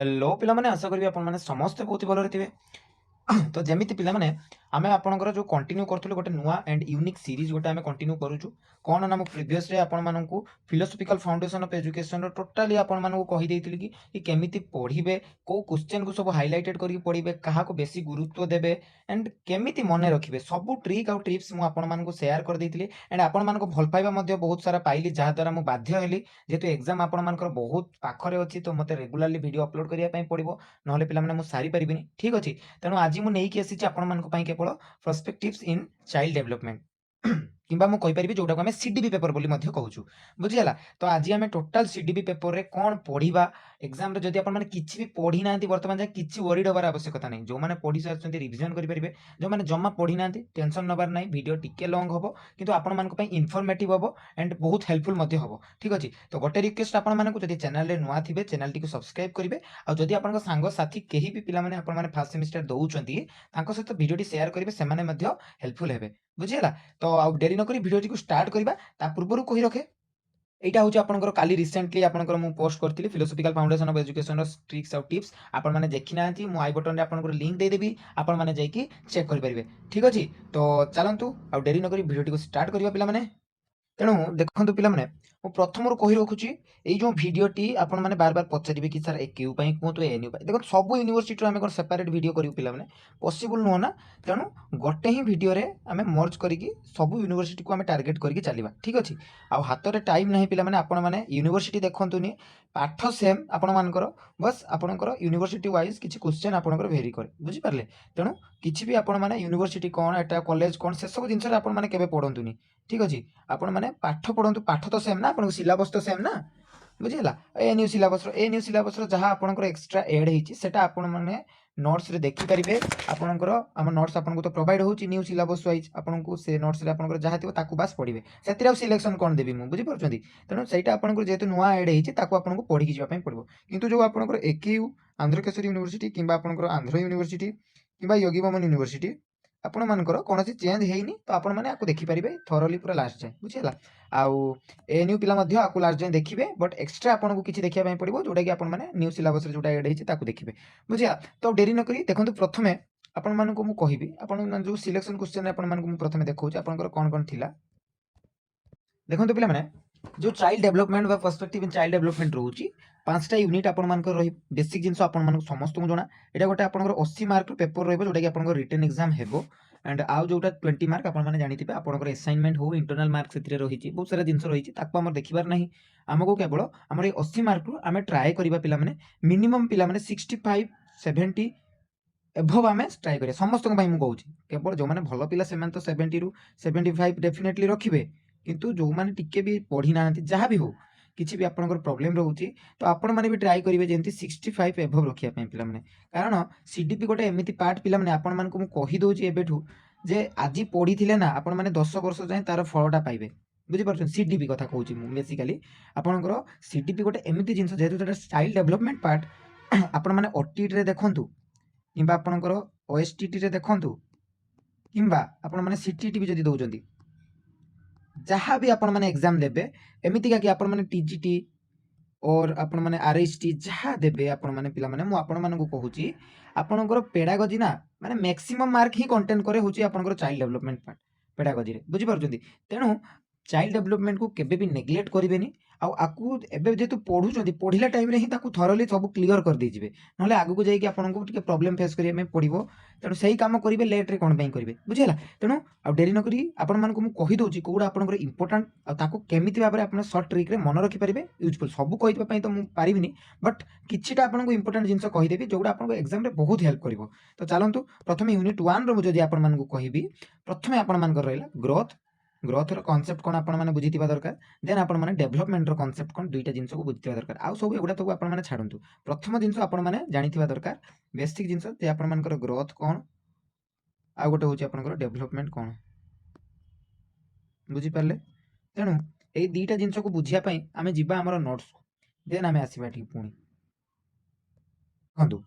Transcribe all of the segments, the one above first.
Hello पिलामाने आशा करी आपण माने समस्त बहुत भल थे। तो जमीती पिलामाने आमे आपणकर जो कंटिन्यू करथुलु गोटे नुआ एंड यूनिक सीरीज गोटे आमे कंटिन्यू करूछु। कोन ना मु प्रीवियस रे आपण माननकु फिलोसॉफिकल फाउंडेशन ऑफ एजुकेशन रो टोटली आपण माननकु कहि देइतिलि कि केमिति पढिबे, को क्वेश्चन को सब हाइलाइटेड करि पढिबे, काहा को बेसी गुरुत्व देबे एंड केमिति मने रखिबे सब ट्रिक आ टिप्स मु आपण माननकु शेयर कर देइतिलि एंड आपण माननको भल पाइबा मध्ये बहुत सारा पाइली जहा द्वारा मु बाध्य हेली जेतु एग्जाम आपण मानकर बहुत पाखरे अछि तो मते रेगुलरली वीडियो अपलोड करिया पई पड़िबो नहले पिला माने मु सारी परिबिनी। ठीक अछि तेणु आज मु नेइकी आसीछि आपण मानक पई केवल पर्सपेक्टिव्स इन चाइल्ड डेवलपमेंट किंबा मु कहि परिबि जोटा को हमें सीडीबी पेपर बोली मध्ये कहउछु बुझियला। तो आज हमें टोटल सीडीबी पेपर रे कोन पढिबा एग्जाम रे जदि आपण माने किछि भी पढी नांती वर्तमान जाय किछि वरीड होबार आवश्यकता नै जो माने पढी सारछन्ती रिवीजन करि परिबे जो माने जम्मा पढी नांती टेंशन नबार नै वीडियो टिके लॉन्ग होबो किंतु आपण मानक पई इन्फॉर्मेटिव होबो एंड बहुत हेल्पफुल मध्ये होबो। ठीक अछि तो गोटे रिक्वेस्ट आपण मानक जदि चैनल रे नुआ थिबे चैनल टी को सब्सक्राइब करिवे आ जदि आपण सांग साथी केही भी पिला माने आपण माने फर्स्ट सेमेस्टर दउचंती तांको सहित वीडियो टी शेयर करिवे से माने मध्ये हेल्पफुल हेबे बुझियला। तो आ देरी न करी वीडियो टी को स्टार्ट करबा ता पूर्वरु कहि रखे এইটা হচ্ছে আপনার কালি রিসেন্টলি আপনার মু পোস্ট করଥିଲି ফিলোসফিকাল ফাউंडेशन অফ এजुकेशन ट्रिक्स और टिप्स आपण माने देखि नांती मु आई बटन रे आपनकर लिंक दे देबी आपण माने जाईकी चेक करि परिबे। ठीक अछि तो चलंतु आ देरी न करी वीडियो टी को स्टार्ट करिबा पिला माने। तेणु देखु पिलाने प्रथम कही रखुची जो भिडटी आपने बार बार पचारे कि सर ए क्यू कहतु एनु देखो सब यूनिवर्सिटी आम सेपरेट वीडियो करूँ पिलाने पॉसिबल नुह ना। तेणु गोटे ही वीडियो रे आम मर्ज करके सब यूनिवर्सिटी को आम टार्गेट करके चलवा। ठीक अच्छे आउ हाथ में टाइम ना पिलाने आपण मैंने यूनिवर्सिटी देखुनी पाठ सेम आपण मानकर बस आपणकर यूनिवर्सिटी वाइज किसी क्वेश्चन आपंकर भेरी करे बुझिपारे। तेणु किसी भी आपण मैंने यूनिवर्सिटी कौन एटा कॉलेज कौन से सब जिनस आप पढ़ंतुनी। ठीक अच्छे आपण मैंने पाठ पढ़ु पाठ तो सेम ना आपन सिलेबस तो सेम ना बुझीला। एएनयू सिलेबस जहाँ आपनकर एक्स्ट्रा ऐड होती सेटा आपण मैंने नोट्स रे देखि परिबे आपनकर हम नोट्स आपन तो प्रोवाइड होची न्यू सिलेबस वाइज आपन को से नोट्स रे आपनकर जहाँ थिबो ताकू बास पढ़िबे सेतिर सिलेक्शन कोन देबी मु बुझी परछंती। तेणु सेटा आपनकर जेतु नुआ ऐड होची ताकू आपन को पढ़ी जिवा पई पड़बो किंतु जो आपनकर एकेयू आंध्र केसरी यूनिवर्सिटी किंबा आपनकर आंध्र यूनिवर्सिटी किंबा योगी बमन यूनिवर्सिटी आपण मानकर कौन चेंज ହେଇନି तो आपण माने आकु देखि परिबे थोरली पूरा लास्ट जाए बुझिला। आउ एएनयू पिला मध्ये आकु लास्ट जाए देखिबे बट एक्स्ट्रा आपण को किछि देखिया पई पड़िबो जोटा कि आपण माने न्यू सिलेबस रे जोटा ऐड ହେଇଛି ताकु देखिबे बुझिया। तो डेरी न करी देखंतु प्रथमे आपण मानको मु कहिबी आपण जो सिलेक्शन क्वेश्चन आपण मानको मु प्रथमे देखौछि आपनकर कोन कोन थिला देखंतु पिला माने जो चाइल्ड डेवलपमेंट बा पर्सपेक्टिव इन चाइल्ड डेवलपमेंट रहउची पांचटा यूनिट आपण मानकर रही बेसिक जिंस आपण मानको समस्त को जणा एटा गोटे आपनकर 80 मार्क पेपर रहबो जोटा कि आपनकर रिटन एग्जाम हेबो एंड आउ जोटा 20 मार्क आपण माने जानिथिबे आपनकर असाइनमेंट हो इंटरनल मार्क सेतिरे रहिची बहुत सारा जिंस रहिची ताकू हमर देखिबार नाही हमको केवल हमर ए 80 मार्क रु हमें ट्राई करिबा पिला माने मिनिमम पिला माने 65 70 एभव आमे ट्राई करिया समस्त को भाई मु कहूची केवल जो माने भलो पिला सेमान तो 70 रु 75 डेफिनेटली रखिबे किंतु जो माने टिके भी पढ़ी नांती जहाँ भी हो किसी भी आपनकर प्रॉब्लम रहउची तो आपण माने भी ट्राई करिवे जेंति 65 एभव रखिया पई पिला माने कारण सीडीपी गोटे एमिति पार्ट पिला माने आपण मानको मु कहि दोची एबेठू जे आजि पढ़ी ना आपण माने 10 वर्ष जाए तार फलटा पाइबे बुझी परछन। सीडीपी कथा कहूची मु बेसिकली आपनकर सीडीपी गोटे एमिति जिंस जेतु जेटा चाइल्ड डेवलपमेंट पार्ट आपण माने ओटीटी रे देखंतु किंबा आपनकर ओएसटीटी रे देखंतु किंबा आपण माने सीटीटी भी जदि दउचंती जहाँ भी आपण माने एग्जाम देबे एमिति का कि आपण माने टीजीटी और आपण माने आरएसटी जहाँ देबे आपण माने पिला माने मु आपण मानकु कहूची आपणकर पेडागोजी ना माने मैक्सिमम मार्क ही कंटेंट करे होची आपणकर चाइल्ड डेवलपमेंट पार्ट पेडागोजी रे बुझी पारुचंती। तेणु चाइल्ड डेवलपमेंट को केबे भी नेग्लेक्ट करिवेनी आकु एबे जेतु पढुचंती पढिला टाइम रे ही ताकु थरोली सब क्लियर कर देजिबे नहले आगु को जाई कि आपनको टिके प्रॉब्लम फेस करिया में पड़िबो। तेणु सही काम करिवे लेट रे कोन पई करिवे बुझिला। तेणु आ डेरी न करी आपण मानको मु कहि दोची कोडा आपनकर इंपोर्टेंट आ ताकु केमिति भाबरे आपण शॉर्ट ट्रिक रे मन रखि परिबे यूजफुल सब कहिबा पई तो मु पारिबिनी बट किछिटा आपनको इंपोर्टेंट जिंस कहि देबी जोडा आपनको एग्जाम रे बहुत हेल्प करिवो। तो चलंतु प्रथमे यूनिट 1 रो जदि आपण मानको कहिबी प्रथमे आपण मानकर रहला ग्रोथ ग्रोथ रो कांसेप्ट कोन आपण माने बुझितिबा दरकार देन आपण माने डेवलपमेंट रो कांसेप्ट कोन दुईटा जिंस को बुझितिबा दरकार आउ सब एगुडा तो आपण माने छाडंतु प्रथम जिंस आपण माने जानिथिबा दरकार बेसिक जिंस ते आपण मानकर ग्रोथ कोन आ गोटे होची आपनकर डेवलपमेंट कोन बुझी पारले। तेणु ए दीटा जिंस को बुझिया पई आमे जिबा हमर नोट्स देन आमे आसीबा ठीक पुणी हंदु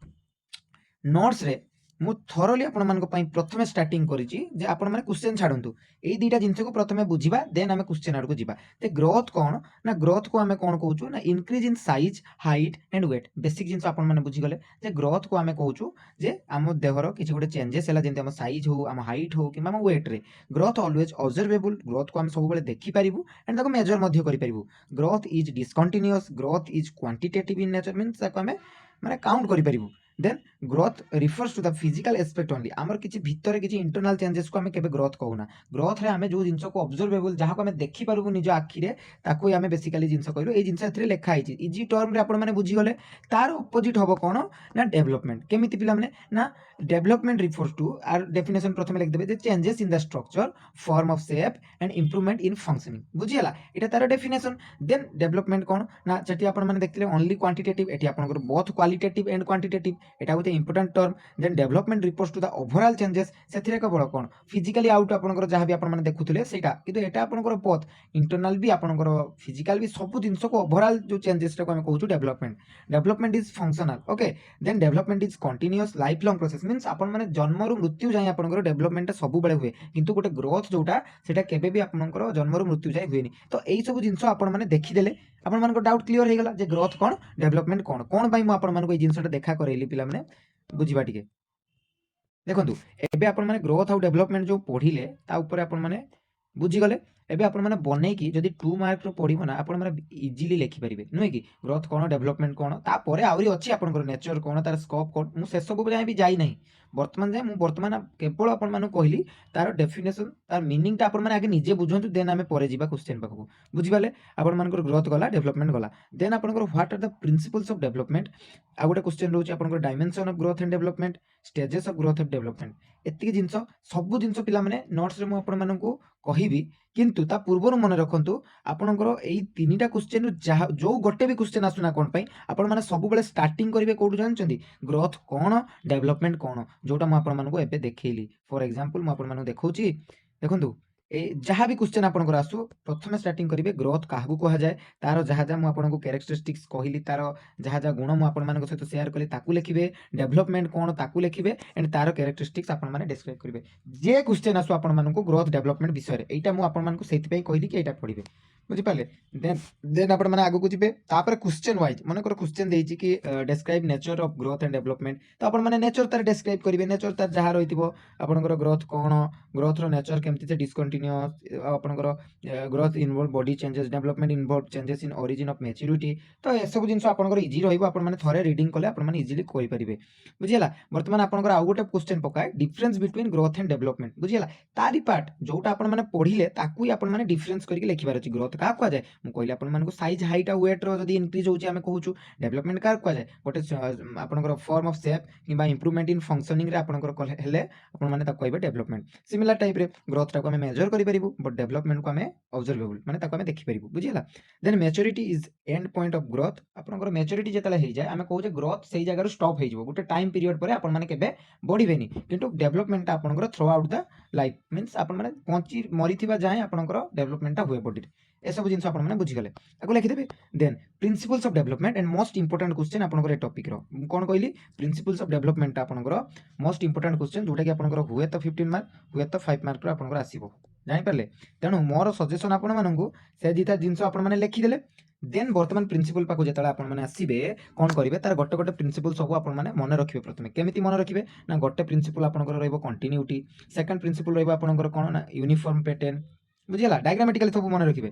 नोट्स रे मु थोरली आपण मानको पई प्रथमे स्टार्टिंग करिछि जे आपण माने क्वेश्चन छाडंतु एई दीटा जिंस को प्रथमे बुझिबा देन आमे क्वेश्चन आड़ को जिबा ते ग्रोथ कोन ना ग्रोथ को आमे कोन कहउछु ना increase in size height and weight basic जिंस आपण माने बुझि गले जे ग्रोथ को आमे कहउछु जे आम देहर किछि गोटे चेंजेस हला जेंति आम साइज हो आम हाइट हो कि आम वेट रे ग्रोथ ऑलवेज ऑब्जर्वेबल ग्रोथ को आम सब बेले देखि परिबु एंड ताको मेजर मध्ये करि परिबु growth is discontinuous growth is quantitative in nature means ताको आमे माने काउंट करि परिबु then growth refers to the physical aspect only आमर किछि भितर किछि इंटरनल चेंजेस को हमें केबे ग्रोथ कहूना ग्रोथ रे हमें जो जिंस को ऑब्जर्वेबल जहा को हमें देखि पारबु निज आखि रे ताको हमें बेसिकली जिंस कहलु ए जिंस एथरे लेखा आइछि इजी टर्म रे आपण माने बुझी गले तार ऑपोजिट हबो कोन ना डेवलपमेंट केमिति पिला माने ना development refers to our definition प्रथमे लिख देबे जे changes in the structure form of shape and improvement in functioning बुझियला एटा तार डेफिनेशन देन डेवलपमेंट कोन ना जेति आपण माने देखथिले ओनली क्वांटिटेटिव एटी आपनकर बोथ क्वालिटेटिव एंड क्वांटिटेटिव एटा होते important term then development reports to the overall changes सेथिरे केवल कोन फिजिकली आउट आपनकर जहां भी आपण माने देखुथिले सेटा किंतु एटा आपनकर बोथ इंटरनल भी आपनकर फिजिकल भी सब जिंस को ओवरऑल जो चेंजेस टा को हम कहउछु development is functional okay then development is continuous life long process means आपण माने जन्म रु मृत्यु जाय आपनकर डेवलपमेंट सब बेले हुए किंतु गोटे ग्रोथ जोटा सेटा केबे भी आपनकर जन्म रु मृत्यु जाय हुएनी तो एई सब जिंस आपण माने देखि देले आपण मानको डाउट क्लियर हे गला जे ग्रोथ कोन डेवलपमेंट कोन कोन भाई मु आपण मानको ए जिंसटा देखा करैली पिला माने बुझिबा टिके देखंतु एबे आपण माने ग्रोथ आउ डेवलपमेंट जो पढिले ता ऊपर आपण माने बुझी गले एबे आपण माने बनै की जदी 2 मार्क रो पढिबो ना आपण माने इजीली लिखि परिबे नुय की ग्रोथ कोन डेवलपमेंट कोन ता परे आउरी अछि आपनकर नेचर कोन तार स्कोप कोन मु से सब जाय भी जाई नाही वर्तमान जाय मु वर्तमान केवल आपण माने कहली तार डेफिनेशन तार मीनिंग ता आपण माने आगे निजे बुझंतु देन आमे परे जिबा क्वेश्चन पाखु बुझि पाले आपण मानकर ग्रोथ गला डेवलपमेंट गला देन आपनकर what are the principles of development आ गोटे क्वेश्चन रहउची आपनकर dimension of growth and development stages of growth and development एतिक जिंस सब जिंस पिला माने नोट्स रे मु आपण मानकू कहिबी किंतु ता पूर्वरु मन रखंतु आपनकर एई तीनिटा क्वेश्चन जो गोटे भी क्वेश्चन आसुना कोन पई आपण माने सब बेले स्टार्टिंग करिवे कोडु जानचंदी ग्रोथ कोन डेवलपमेंट कोन जोटा मु आपण मानकू एबे देखैली फॉर एग्जांपल मु आपण मानकू देखौची देखंतु ए जहाँ भी क्वेश्चन आपनकर आसु प्रथमे स्टार्टिंग करिवे ग्रोथ काहाकू कहा जाय तार जहाँ जहाँ मु आपनकू कैरेक्टरिस्टिक्स कहिली तार जहाँ जहाँ गुण मु आपण मानक सहित शेयर कली ताकू लिखिबे डेवलपमेंट कोन ताकू लिखिबे एंड तार कैरेक्टरिस्टिक्स आपण माने डिस्क्राइब करिवे जे क्वेश्चन आसु आपण मानकू ग्रोथ डेवलपमेंट विषय रे एटा मु आपण मानकू सेति पई कहिली कि एटा पढिबे बुझि पाले देन देन आपण माने आगु को जिबे तापर क्वेश्चन वाइज मन कर क्वेश्चन देइछि कि describe nature of growth and development तो आपण माने नेचर तार डिस्क्राइब करिवे नेचर तार जहाँ रहितिबो आपनकर ग्रोथ कोन ग्रोथ रो नेचर केमति से डिसकंटिन्यूअस आपनकर growth involve body changes development involve changes in origin of maturity तो ए सब जिंस आपनकर इजी रहइबो आपण माने थरे रीडिंग कले आपण माने इजीली कहि परिबे बुझियला वर्तमान आपनकर आ गोटे क्वेश्चन पकाय difference between growth and development बुझियला तारी पार्ट जोटा आपण माने पढिले ताकू आपण माने डिफरेंस करके लिखिबार अछि ग्रोथ का को जाय मु कहले आपण मानको साइज हाइट आ वेट रो जदी इंक्रीज होची हमें कहूछु डेवलपमेंट का को जाय गोटे आपनकर फॉर्म ऑफ शेप किबा इंप्रूवमेंट इन फंक्शनिंग रे आपनकर हेले आपण माने ता कहबे डेवलपमेंट सिमिलर टाइप रे ग्रोथ ता को हमें मेजर करि परिबु बट डेवलपमेंट को हमें ऑब्जर्वेबल माने ता को हमें देखि परिबु बुझियला then maturity is end point of growth आपनकर मैच्योरिटी जेतला हे जाय हमें कहू जे ग्रोथ सेही जगह स्टॉप हे जिवो गोटे टाइम पीरियड परे आपण माने केबे बढ़िबेनी किंतु डेवलपमेंट आपनकर through out the life means आपण माने पहुंची मरिथिबा जाय आपनकर डेवलपमेंट हुए बॉडी ए सब जिंस आपण माने बुझी गले आको लिखि देबे then principles of development and most important question आपनकर ए टॉपिक रो कोन कहली प्रिंसिपल्स ऑफ डेवलपमेंट आपनकर मोस्ट इंपोर्टेंट क्वेश्चन जोटा कि आपनकर हुए तो 15 मार्क हुए तो 5 मार्क रो आपनकर आसीबो जानि परले तेनु मोर सजेशन आपण माननकू से दिता जिंस आपण माने लिखि देले देन वर्तमान प्रिंसिपल पाको जेतला आपण माने आसीबे कोन करिवे तार गोटे गोटे प्रिंसिपल सब आपण माने मन रखिबे प्रथमे केमिति मन रखिबे ना गोटे प्रिंसिपल आपनकर रहइबो कंटिन्यूटी सेकंड प्रिंसिपल रहइबो आपनकर कोन ना यूनिफॉर्म पैटर्न बुझियला डायग्रामेटिकली सब मन रखिबे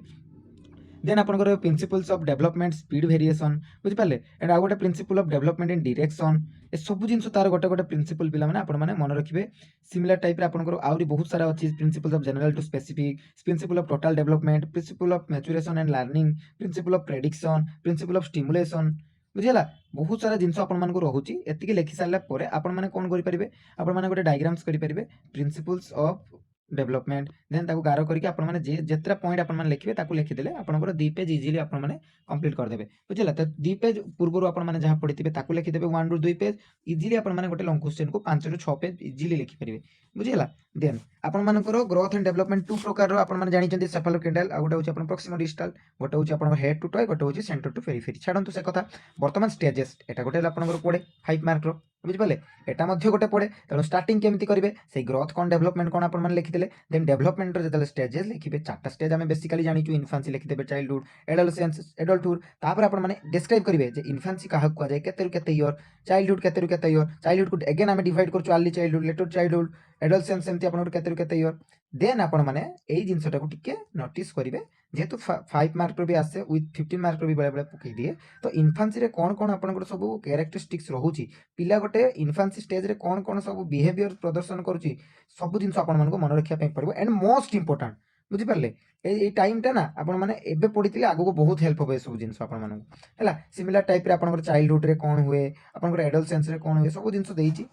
देन आपनकर principles of development speed variation बुझि पाले एंड आ गोटे principle of development in direction ए सब जिंस तार गोटे गोटे प्रिंसिपल पिला माने आपण माने मन रखिबे सिमिलर टाइप रे आपनकर आउरी बहुत सारा अछि principles of general to specific principle of total development principle of maturation and learning principle of prediction principle of stimulation बुझियला बहुत सारा जिंस आपण मानको रहउची एतिके लिखि सारला परे आपण माने कोन करि परिबे आपण माने गोटे डायग्राम्स करि परिबे प्रिंसिपल्स ऑफ डेवलपमेंट देन ताको गारो करके आपण माने जे जेतरा पॉइंट आपण माने लिखिबे ताको लिखि देले आपनकर 2 पेज इजीली आपण माने कंप्लीट कर देबे बुझिला त 2 पेज पूर्वरु आपण माने जहां पढिथिबे ताको लिखि देबे 1 रु 2 पेज इजीली आपण माने गोटे लॉन्ग क्वेश्चन को 5 रु 6 पेज इजीली लिखि परिबे बुझिला देन आपण मानकर ग्रोथ एंड डेवलपमेंट टू प्रकार रो आपण माने जानि चंदी सेफालोकेंडाल आ गोटे होची आपण प्रॉक्सिमल डिस्टल गोटे होची आपण हेड टू टॉय गोटे होची सेंटर टू पेरिफेरी छाडंतु से कथा वर्तमान स्टेजेस एटा गोटे आपनकर पडे 5 मार्क रो ବୁଝିପାରିଲେ ଏଟା ମଧ୍ୟ ଗୋଟେ ପଡ଼େ। ତେଣୁ ଷ୍ଟାର୍ଟିଂ କେମିତି କରିବେ ସେଇ ଗ୍ରୋଥ କ'ଣ ଡେଭଲପମେଣ୍ଟ କ'ଣ ଆପଣମାନେ ଲେଖିଦେଲେ। ଦେନ୍ ଡେଭଲପମେଣ୍ଟର ଯେତେବେଳେ ଷ୍ଟେଜେସ୍ ଲେଖିବେ 4ଟା ଷ୍ଟେଜ୍ ଆମେ ବେସିକାଲି ଜାଣିଛୁ। ଇନଫାନ୍ସି ଲେଖିଦେବେ, ଚାଇଲ୍ଡହୁଡ୍, ଏଡୋଲସେନ୍ସ, ଏଡଲ୍ଟହୁଡ୍। ତାପରେ ଆପଣମାନେ ଡେସ୍କ୍ରାଇବ୍ କରିବେ ଯେ ଇନଫାନ୍ସି କାହାକୁ କୁହାଯାଏ, କେତେରୁ କେତେ ଇୟର୍, ଚାଇଲ୍ଡହୁଡ୍ କେତେରୁ କେତେ ଇୟର୍। ଚାଇଲ୍ଡହୁଡ୍କୁ ଏଗେନ୍ ଆମେ ଡିଭାଇଡ୍ କରୁଛୁ ଆର୍ଲି ଚାଇଲ୍ଡହୁଡ୍, ଲେଟର୍ ଚାଇଲ୍ଡହୁଡ୍, ଏଡୋଲସେନ୍ସ ସେମିତି ଆପଣଙ୍କର କେତେରୁ କେତେ ଇୟର୍। ଦେନ୍ ଆପଣମାନେ ଏଇ ଜିନିଷଟାକୁ ଟିକେ ନୋଟିସ୍ କରିବେ ଯେହେତୁ 5 ମାର୍କର ବି ଆସେ ୱିଥ୍ 15 ମାର୍କର ବି ବେଳେବେଳେ ପକେଇ ଦିଏ। ତ ଇନଫାନ୍ସିରେ କ'ଣ କ'ଣ ଆପଣଙ୍କର ସବୁ କ୍ୟାରେକ୍ଟରିଷ୍ଟିକ୍ସ ରହୁଛି, ପିଲା ଗୋଟେ ଇନଫାନ୍ସି ଷ୍ଟେଜ୍ରେ କ'ଣ କ'ଣ ସବୁ ବିହେଭିୟର ପ୍ରଦର୍ଶନ କରୁଛି, ସବୁ ଜିନିଷ ଆପଣମାନଙ୍କୁ ମନେ ରଖିବା ପାଇଁ ପଡ଼ିବ। ଆଣ୍ଡ ମୋଷ୍ଟ ଇମ୍ପୋର୍ଟାଣ୍ଟ ବୁଝିପାରିଲେ ଏଇ ଟାଇମ୍ଟା ନା ଆପଣମାନେ ଏବେ ପଢ଼ିଥିଲେ ଆଗକୁ ବହୁତ ହେଲ୍ପ ହେବ ଏସବୁ ଜିନିଷ ଆପଣମାନଙ୍କୁ ହେଲା। ସିମିଲାର ଟାଇପ୍ରେ ଆପଣଙ୍କର ଚାଇଲ୍ଡହୁଡ୍ରେ କ'ଣ ହୁଏ, ଆପଣଙ୍କର ଏଡୋଲସେନ୍ସରେ କ'ଣ ହୁଏ, ସବୁ ଜିନିଷ ଦେଇଛି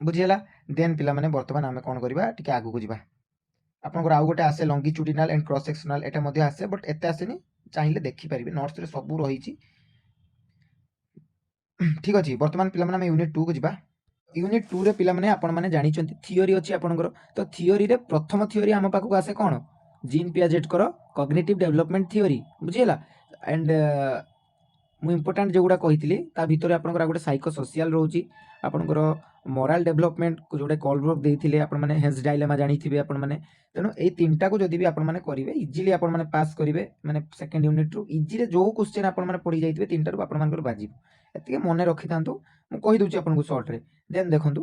ବୁଝିହେଲା। ଦେନ୍ ପିଲାମାନେ ବର୍ତ୍ତମାନ ଆମେ କ'ଣ କରିବା, ଟିକେ ଆଗକୁ ଯିବା। ଆପଣଙ୍କର ଆଉ ଗୋଟେ ଆସେ ଲଙ୍ଗିଚୁଡିନାଲ ଆଣ୍ଡ କ୍ରସ୍ ସେକ୍ସନାଲ, ଏଟା ମଧ୍ୟ ଆସେ ବଟ୍ ଏତେ ଆସେନି, ଚାହିଁଲେ ଦେଖିପାରିବେ ନୋଟ୍ସରେ ସବୁ ରହିଛି। ଠିକ୍ ଅଛି, ବର୍ତ୍ତମାନ ପିଲାମାନେ ଆମେ ୟୁନିଟ୍ 2 କୁ ଯିବା। ୟୁନିଟ୍ 2 ରେ ପିଲାମାନେ ଆପଣମାନେ ଜାଣିଛନ୍ତି ଥିଓରି ଅଛି ଆପଣଙ୍କର। ତ ଥିଓରିରେ ପ୍ରଥମ ଥିଓରି ଆମ ପାଖକୁ ଆସେ କ'ଣ, ଜିନ୍ ପିଆଜେଟ୍ଙ୍କର କଗ୍ନିଟିଭ୍ ଡେଭଲପମେଣ୍ଟ ଥିଓରି ବୁଝିହେଲା। ଆଣ୍ଡ ମୁଁ ଇମ୍ପୋର୍ଟାଣ୍ଟ ଯେଉଁଗୁଡ଼ା କହିଥିଲି ତା ଭିତରେ ଆପଣଙ୍କର ଗୋଟେ ସାଇକୋ ସୋସିଆଲ୍ ରହୁଛି, ଆପଣଙ୍କର ମୋରାଲ ଡେଭଲପମେଣ୍ଟ ଯେଉଁଟା କଲବ୍ରୁକ୍ ଦେଇଥିଲେ ଆପଣମାନେ, ହେନ୍ସ ଡାଇଲେମା ଜାଣିଥିବେ ଆପଣମାନେ। ତେଣୁ ଏଇ ତିନିଟାକୁ ଯଦି ବି ଆପଣମାନେ କରିବେ ଇଜିଲି ଆପଣମାନେ ପାସ୍ କରିବେ, ମାନେ ସେକେଣ୍ଡ ୟୁନିଟ୍ରୁ ଇଜିରେ ଯେଉଁ କ୍ୱେଶ୍ଚନ୍ ଆପଣମାନେ ପଢ଼ି ଯାଇଥିବେ ତିନିଟାରୁ ଆପଣମାନଙ୍କର ବାଜିବ। ଏତିକି ମନେ ରଖିଥାନ୍ତୁ, ମୁଁ କହିଦେଉଛି ଆପଣଙ୍କୁ ସର୍ଟରେ। ଦେନ୍ ଦେଖନ୍ତୁ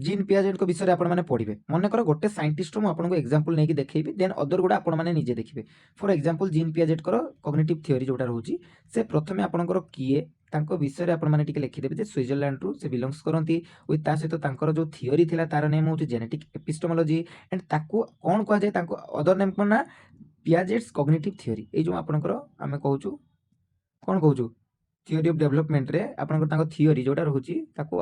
ଜିନ୍ ପିଆଜେଟ୍ଙ୍କ ବିଷୟରେ ଆପଣମାନେ ପଢ଼ିବେ। ମନେକର ଗୋଟେ ସାଇଣ୍ଟିଷ୍ଟର ମୁଁ ଆପଣଙ୍କୁ ଏକ୍ଜାମ୍ପଲ୍ ନେଇକି ଦେଖେଇବି, ଦେନ୍ ଅଦର ଗୁଡ଼ା ଆପଣମାନେ ନିଜେ ଦେଖିବେ। ଫର୍ ଏକ୍ଜାମ୍ପଲ୍ ଜିନ୍ ପିଆଜେଟ୍ଙ୍କର କଗ୍ନିଟିଭ୍ ଥିଓରି ଯେଉଁଟା ରହୁଛି, ସେ ପ୍ରଥମେ ଆପଣଙ୍କର କିଏ ତାଙ୍କ ବିଷୟରେ ଆପଣମାନେ ଟିକେ ଲେଖିଦେବେ ଯେ ସୁଇଜରଲ୍ୟାଣ୍ଡରୁ ସେ ବିଲଙ୍ଗସ୍ କରନ୍ତି, ୱିଥ୍ ତା ସହିତ ତାଙ୍କର ଯେଉଁ ଥିଓରି ଥିଲା ତାର ନେମ୍ ହେଉଛି ଜେନେଟିକ୍ ଏପିଷ୍ଟମୋଲୋଜି। ଆଣ୍ଡ ତାକୁ କ'ଣ କୁହାଯାଏ, ତାଙ୍କ ଅଦର ନେମ୍ କ'ଣ ନା ପିଆଜେଟ୍ସ କଗ୍ନିଟିଭ୍ ଥିଓରି। ଏଇ ଯେଉଁ ଆପଣଙ୍କର ଆମେ କହୁଛୁ କ'ଣ କହୁଛୁ ଥିଓରି ଅଫ୍ ଡେଭଲପମେଣ୍ଟରେ ଆପଣଙ୍କର ତାଙ୍କ ଥିଓରି ଯେଉଁଟା ରହୁଛି ତାକୁ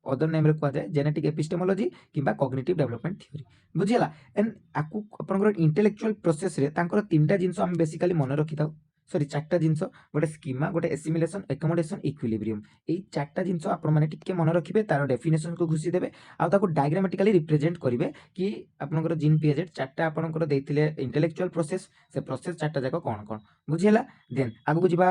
ଅଦର ନେମ୍ରେ କୁହାଯାଏ ଜେନେଟିକ୍ ଏପିଷ୍ଟେମୋଲୋଜି କିମ୍ବା କଗ୍ନିଟିଭ୍ ଡେଭଲପମେଣ୍ଟ ଥିଓରି ବୁଝିହେଲା। ଏଣ୍ଡ ଆକୁ ଆପଣଙ୍କର ଇଣ୍ଟେଲେକ୍ଚୁଆଲ୍ ପ୍ରୋସେସ୍ରେ ତାଙ୍କର ତିନିଟା ଜିନିଷ ଆମେ ବେସିକାଲି ମନେ ରଖିଥାଉ, ସରି 4ଟା ଜିନିଷ, ଗୋଟେ ସ୍କିମା, ଗୋଟେ ଏସିମିଲେସନ୍, ଏକୋମୋଡେସନ୍, ଇକ୍ୱିଲିବ୍ରିୟମ୍। ଏଇ 4ଟା ଜିନିଷ ଆପଣମାନେ ଟିକେ ମନେ ରଖିବେ, ତାର ଡେଫିନେସନ୍କୁ ଘୁଷି ଦେବେ ଆଉ ତାକୁ ଡାଇଗ୍ରାମାଟିକାଲି ରିପ୍ରେଜେଣ୍ଟ କରିବେ କି ଆପଣଙ୍କର ଜିନ୍ ପିଆଜେଟ୍ 4ଟା ଆପଣଙ୍କର ଦେଇଥିଲେ ଇଣ୍ଟେଲେକ୍ଚୁଆଲ୍ ପ୍ରୋସେସ୍, ସେ ପ୍ରୋସେସ୍ 4ଟା ଯାକ କ'ଣ କ'ଣ ବୁଝିହେଲା। ଦେନ୍ ଆଗକୁ ଯିବା,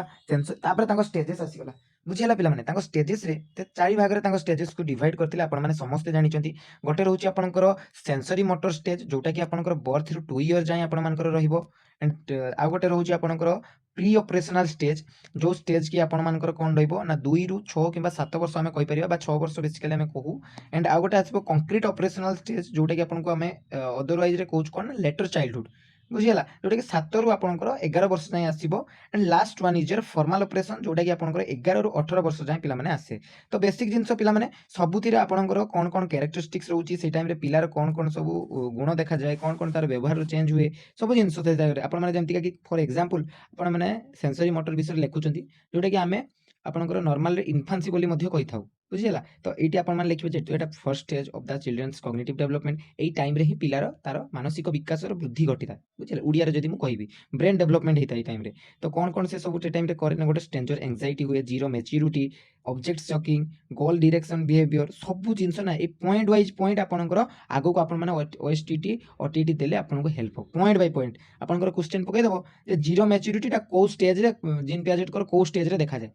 ତାପରେ ତାଙ୍କ ଷ୍ଟେଜେସ୍ ଆସିଗଲା ବୁଝିହେଲା। ପିଲାମାନେ ତାଙ୍କ ଷ୍ଟେଜେସ୍ରେ 4 ଭାଗରେ ତାଙ୍କ ଷ୍ଟେଜେସ୍କୁ ଡିଭାଇଡ୍ କରିଥିଲେ ଆପଣମାନେ ସମସ୍ତେ ଜାଣିଛନ୍ତି। ଗୋଟେ ରହୁଛି ଆପଣଙ୍କର ସେନ୍ସରି ମୋଟର ଷ୍ଟେଜ୍, ଯେଉଁଟାକି ଆପଣଙ୍କର ବର୍ଥରୁ 2 ଇୟର୍ ଯାଏଁ ଆପଣମାନଙ୍କର ରହିବ। ଆଣ୍ଡ ଆଉ ଗୋଟେ ରହୁଛି ଆପଣଙ୍କର ପ୍ରି ଅପରେସନାଲ ଷ୍ଟେଜ୍, ଯେଉଁ ଷ୍ଟେଜ୍ କି ଆପଣମାନଙ୍କର କ'ଣ ରହିବ ନା 2ରୁ 6 କିମ୍ବା 7 ବର୍ଷ ଆମେ କହିପାରିବା, ବା 6 ବର୍ଷ ବେସିକାଲି ଆମେ କହୁ। ଆଣ୍ଡ ଆଉ ଗୋଟେ ଆସିବ କଂକ୍ରିଟ୍ ଅପରେସନାଲ ଷ୍ଟେଜ୍, ଯେଉଁଟାକି ଆପଣଙ୍କୁ ଆମେ ଅଦରୱାଇଜ୍ରେ କହୁଛୁ କ'ଣ ନା ଲେଟର୍ ଚାଇଲ୍ଡହୁଡ୍ ବୁଝିହେଲା, ଯେଉଁଟାକି 7ରୁ ଆପଣଙ୍କର 11 ବର୍ଷ ଯାଏଁ ଆସିବ। And last one is your formal operation, ଯେଉଁଟାକି ଆପଣଙ୍କର 11ରୁ 18 ବର୍ଷ ଯାଏଁ ପିଲାମାନେ ଆସେ। ତ ବେସିକ୍ ଜିନିଷ ପିଲାମାନେ ସବୁଥିରେ ଆପଣଙ୍କର କ'ଣ କ'ଣ କ୍ୟାରେକ୍ଟରିଷ୍ଟିକ୍ସ ରହୁଛି, ସେଇ ଟାଇମ୍ରେ ପିଲାର କ'ଣ କ'ଣ ସବୁ ଗୁଣ ଦେଖାଯାଏ, କ'ଣ କ'ଣ ତାର ବ୍ୟବହାର ଚେଞ୍ଜ ହୁଏ, ସବୁ ଜିନିଷ ସେ ଜାଗାରେ ଆପଣମାନେ ଯେମିତିକା ଫର୍ ଏକ୍ଜାମ୍ପଲ୍ ଆପଣମାନେ ସେନ୍ସରି ମୋଟର ବିଷୟରେ ଲେଖୁଛନ୍ତି, ଯେଉଁଟାକି ଆମେ ଆପଣଙ୍କର ନର୍ମାଲରେ ଇନଫାନ୍ସି ବୋଲି ମଧ୍ୟ କହିଥାଉ ବୁଝିହେଲା। ତ ଏଇଠି ଆପଣମାନେ ଲେଖିବେ ଯେହେତୁ ଏଇଟା first stage of the children's cognitive development, ଏଇ ଟାଇମ୍ରେ ହିଁ ପିଲାର ତାର ମାନସିକ ବିକାଶର ବୃଦ୍ଧି ଘଟିଥାଏ ବୁଝିହେଲା। ଓଡ଼ିଆରେ ଯଦି ମୁଁ କହିବି ବ୍ରେନ୍ ଡେଭଲପମେଣ୍ଟ ହେଇଥାଏ ଏଇ ଟାଇମ୍ରେ। ତ କ'ଣ କ'ଣ ସେ ସବୁ ସେ ଟାଇମ୍ରେ କରେ ନା ଗୋଟେ ଷ୍ଟେଞ୍ଜର ଏନ୍ଜାଇଟି ହୁଏ, zero maturity, object sucking, goal direction behaviour, ସବୁ ଜିନିଷ ନା ଏଇ ପଏଣ୍ଟ ୱାଇଜ୍ ପଏଣ୍ଟ ଆପଣଙ୍କର ଆଗକୁ ଆପଣମାନେ OSTT OTT ଦେଲେ ଆପଣଙ୍କୁ ହେଲ୍ପ ହେବ। ପଏଣ୍ଟ ବାଇ ପଏଣ୍ଟ ଆପଣଙ୍କର କ୍ୱେଶ୍ଚନ୍ ପକାଇଦେବ ଯେ ଜିରୋ ମେଚ୍ୟୁରିଟିଟା କେଉଁ ଷ୍ଟେଜ୍ରେ ଜିନ୍ ପିଆଜେଟ୍ଙ୍କର କେଉଁ ଷ୍ଟେଜ୍ରେ ଦେଖାଯାଏ।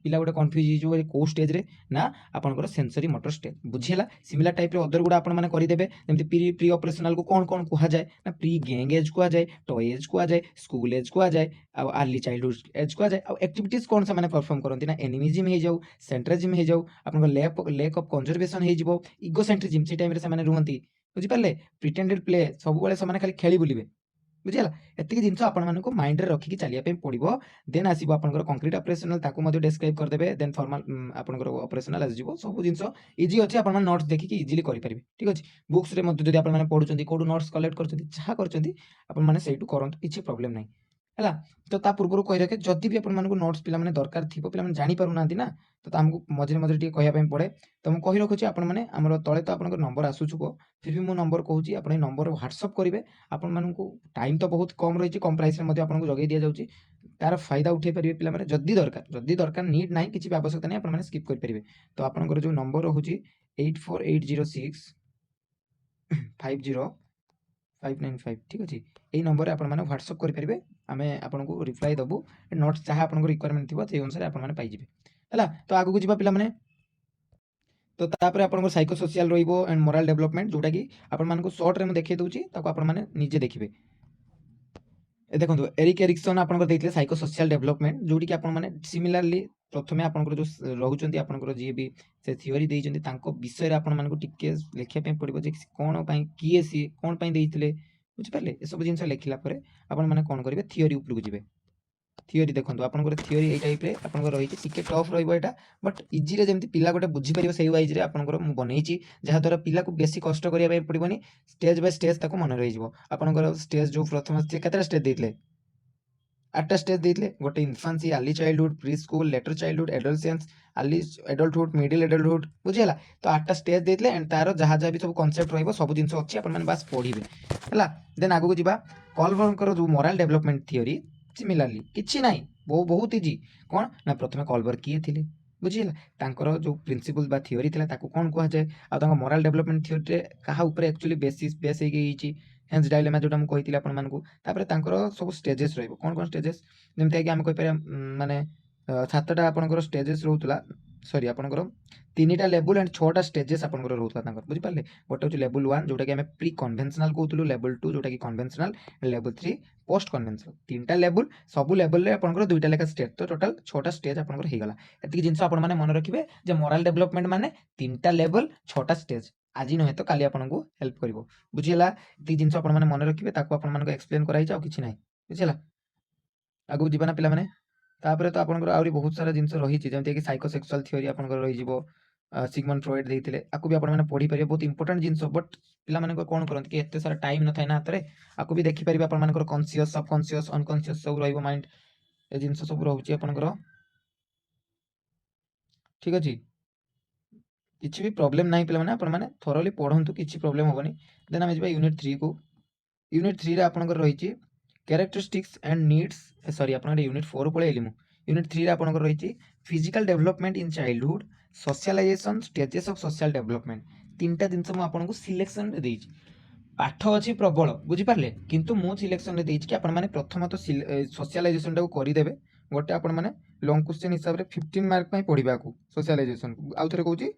ପିଲା ଗୋଟେ କନଫ୍ୟୁଜ୍ ହେଇଯିବ କେଉଁ ଷ୍ଟେଜ୍ରେ, ନା ଆପଣଙ୍କର ସେନ୍ସରି ମୋଟର ଷ୍ଟେଜ୍ ବୁଝିହେଲା। ସିମିଲାର ଟାଇପ୍ରେ ଅଦର ଗୁଡ଼ା ଆପଣମାନେ କରିଦେବେ। ଯେମିତି ପ୍ରି ଅପରେସନାଲକୁ କ'ଣ କ'ଣ କୁହାଯାଏ ନା ପ୍ରି ଗ୍ୟାଙ୍ଗ ଏଜ୍ କୁହାଯାଏ, ଟୟ ଏଜ୍ କୁହାଯାଏ, ସ୍କୁଲ ଏଜ୍ କୁହାଯାଏ, ଆଉ ଆର୍ଲି ଚାଇଲ୍ଡହୁଡ୍ ଏଜ୍ କୁହାଯାଏ। ଆଉ ଆକ୍ଟିଭିଟିଜ୍ କ'ଣ ସେମାନେ ପରଫର୍ମ କରନ୍ତି ନା ଏନିମିଜିମ୍ ହେଇଯାଉ, ସେଣ୍ଟ୍ରାଜିମ୍ ହେଇଯାଉ, ଆପଣଙ୍କ ଲେକ୍ ଅଫ୍ କନଜରଭେସନ୍ ହେଇଯିବ, ଇଗୋସେଣ୍ଟ୍ରିଜିମ୍ ସେଇ ଟାଇମ୍ରେ ସେମାନେ ରୁହନ୍ତି ବୁଝିପାରିଲେ। ପ୍ରିଟେଣ୍ଡେଡ୍ ପ୍ଲେ, ସବୁବେଳେ ସେମାନେ ଖାଲି ଖେଳି ବୁଲିବେ ବୁଝିହେଲା। ଏତିକି ଜିନିଷ ଆପଣମାନଙ୍କୁ ମାଇଣ୍ଡରେ ରଖିକି ଚାଲିବା ପାଇଁ ପଡ଼ିବ। ଦେନ୍ ଆସିବ ଆପଣଙ୍କର କଂକ୍ରିଟ୍ ଅପରେସନାଲ, ତାକୁ ମଧ୍ୟ ଡେସ୍କ୍ରାଇବ୍ କରିଦେବେ। ଦେନ୍ ଫର୍ମାଲ ଆପଣଙ୍କର ଅପରେସନାଲ ଆସିଯିବ। ସବୁ ଜିନିଷ ଇଜି ଅଛି, ଆପଣମାନେ ନୋଟ୍ସ ଦେଖିକି ଇଜିଲି କରିପାରିବେ ଠିକ୍ ଅଛି। ବୁକ୍ସରେ ମଧ୍ୟ ଯଦି ଆପଣମାନେ ପଢ଼ୁଛନ୍ତି, କେଉଁଠୁ ନୋଟ୍ସ କଲେକ୍ଟ କରୁଛନ୍ତି, ଯାହା କରୁଛନ୍ତି ଆପଣମାନେ ସେଇଠୁ କରନ୍ତୁ, କିଛି ପ୍ରୋବ୍ଲେମ୍ ନାହିଁ ହେଲା। ତ ତା ପୂର୍ବରୁ କହି ରଖେ ଯଦି ବି ଆପଣମାନଙ୍କୁ ନୋଟ୍ସ ପିଲାମାନେ ଦରକାର ଥିବ, ପିଲାମାନେ ଜାଣିପାରୁନାହାନ୍ତି ନା, ତ ଆମକୁ ମଝିରେ ମଝିରେ ଟିକେ କହିବା ପାଇଁ ପଡ଼େ। ତ ମୁଁ କହି ରଖୁଛି ଆପଣମାନେ ଆମର ତଳେ ତ ଆପଣଙ୍କର ନମ୍ବର ଆସୁଥିବ, ଫିର୍ ବି ମୁଁ ନମ୍ବର କହୁଛି, ଆପଣ ଏଇ ନମ୍ବର ହ୍ୱାଟ୍ସଅପ୍ କରିବେ। ଆପଣମାନଙ୍କୁ ଟାଇମ୍ ତ ବହୁତ କମ୍ ରହିଛି, କମ୍ ପ୍ରାଇସ୍ରେ ମଧ୍ୟ ଆପଣଙ୍କୁ ଯୋଗାଇ ଦିଆଯାଉଛି। ତାର ଫାଇଦା ଉଠାଇ ପାରିବେ ପିଲାମାନେ ଯଦି ଦରକାର ନିଡ୍ ନାହିଁ, କିଛି ବି ଆବଶ୍ୟକତା ନାହିଁ, ଆପଣମାନେ ସ୍କିପ୍ କରିପାରିବେ। ତ ଆପଣଙ୍କର ଯେଉଁ ନମ୍ବର ରହୁଛି 8480650595 ଠିକ୍ ଅଛି, ଏଇ ନମ୍ବରରେ ଆପଣମାନେ ହ୍ୱାଟ୍ସଅପ୍ କରିପାରିବେ। आमे आपनको रिप्लाई दबु नोट्स जहाँ आपनको रिक्वायरमेंट थिबो सेही अनुसार आपण माने पाई जिवे हला। तो आगु को जिबा पिला माने तो तापर आपनको साइको सोशल रहिबो एंड मोरल डेवलपमेंट जोटा कि आपण मानको शॉर्ट रे म देखै दउची ताको आपण माने निजे देखिबे। ए देखंतु एरिक एरिक्सन आपनको देइतले साइको सोशल डेवलपमेंट जोटी कि आपण माने सिमिलरली प्रथमे आपनको जो रहउचंती आपनको जे भी से थ्योरी देइचंती तांको विषय रे आपण मानको टिके लेखिया पे पड़िबो जे कोन पई किए सी कोन पई देइतले बुझि पारले ए सब जिंस लेखिला परे आपण माने कोन करिवे थ्योरी उपरु जिवे। थ्योरी देखंतु आपनको थ्योरी ए टाइप रे आपनको रहिछि टिके टफ रहइबो एटा बट इजी रे जेमति पिला गोटे बुझि परिबो सेही वाइज रे आपनको मु बनेइछि जहा द्वारा पिला को बेसी कष्ट करिया पे पड़िबोनी स्टेज बाय स्टेज ताको मन रहि जिवो। आपनको स्टेज जो प्रथम से केतरा स्टेज देइतले 8टा स्टेज देइतले गोटे infancy early childhood preschool later childhood adolescence early adulthood middle adulthood बुझिला। तो 8टा स्टेज देइतले एंड तारो जहा जहा भी सब कांसेप्ट रहइबो सब जिंस अछि अपन माने बस पढिबे हला। देन आगु को जिबा कॉलबर्न करो जो मोरल डेवलपमेंट थ्योरी सिमिलरली किछि नाही बहुत इजी कोन ना प्रथमे कॉलबर्न किए थिले बुझिला तांकर जो प्रिंसिपल बा थ्योरी थिला ताको कोन कोहा जाय आ तांको मोरल डेवलपमेंट थ्योरी रे कहा ऊपर एक्चुअली बेस हे गईछि हेंस डायलेमा जोटा हम कहिथिले अपन मानकू तापर तांकर सब स्टेजेस रहइबो कोन कोन स्टेजेस जेमते कि हम कहि पारे माने 7टा आपनकर स्टेजेस रहउतला सॉरी आपनकर 3टा लेवल एंड 6टा स्टेजेस आपनकर रहउतला तांकर बुझि पारले। गोटे होची लेवल 1 जोटा कि हम प्री कन्वेंशनल कहउतलु लेवल 2 जोटा कि कन्वेंशनल लेवल 3 पोस्ट कन्वेंशनल 3टा लेवल सब लेवल रे आपनकर 2टा लेखा स्टेज तो टोटल 6टा स्टेज आपनकर हे गला। एतिकी जिंस आपण माने मन रखिबे जे मोरल डेवलपमेंट माने 3टा लेवल 6टा स्टेज आज नहे तो काली आपनको हेल्प करिवो बुझिला। एतिकी जिंस आपण माने मन रखिबे ताको आपण मानको एक्सप्लेन कराई जाउ किछि नाही बुझिला। आगु जीवन पिला माने तापरे तो आपनकर आउरी बहुत सारा जिंस रहिछि जेमते कि साइकोसेक्सुअल थ्योरी आपनकर रहि जिवो सिगमंड फ्रॉइड देइथिले आकु भी आपण माने पढी परिबे बहुत इंपोर्टेंट जिंस बट पिला माने कोन करंत कि एते सारा टाइम न थाय ना हातरे आकु भी देखि परिबे आपण मानकर कॉन्शियस सबकॉन्शियस अनकॉन्शियस सब रहइबो माइंड ए जिंस सब रहउछि आपनकर ठीक अछि। किछि भी प्रॉब्लम नाही पिला माने आपण माने थोरली पढंतु किछि प्रॉब्लम होबनी। देन हम जिबा यूनिट 3 को यूनिट 3 रे आपनकर रहिछि कैरेक्टरिस्टिक्स एंड नीड्स सॉरी आपनकर यूनिट 4 पळेइली मु यूनिट 3 रे आपनकर रहिछि physical development in childhood socialization stages of social development 3टा जिंस मु आपनको सिलेक्शन रे देइछि पाठ अछि प्रबल बुझि पारले किंतु मु सिलेक्शन रे देइछि कि आपण माने प्रथम तो सोशलाइजेशन टाको करि देबे गोटे आपण माने लॉन्ग क्वेश्चन हिसाब रे 15 मार्क पई पढिबा को सोशलाइजेशन आउ थरे कहूछि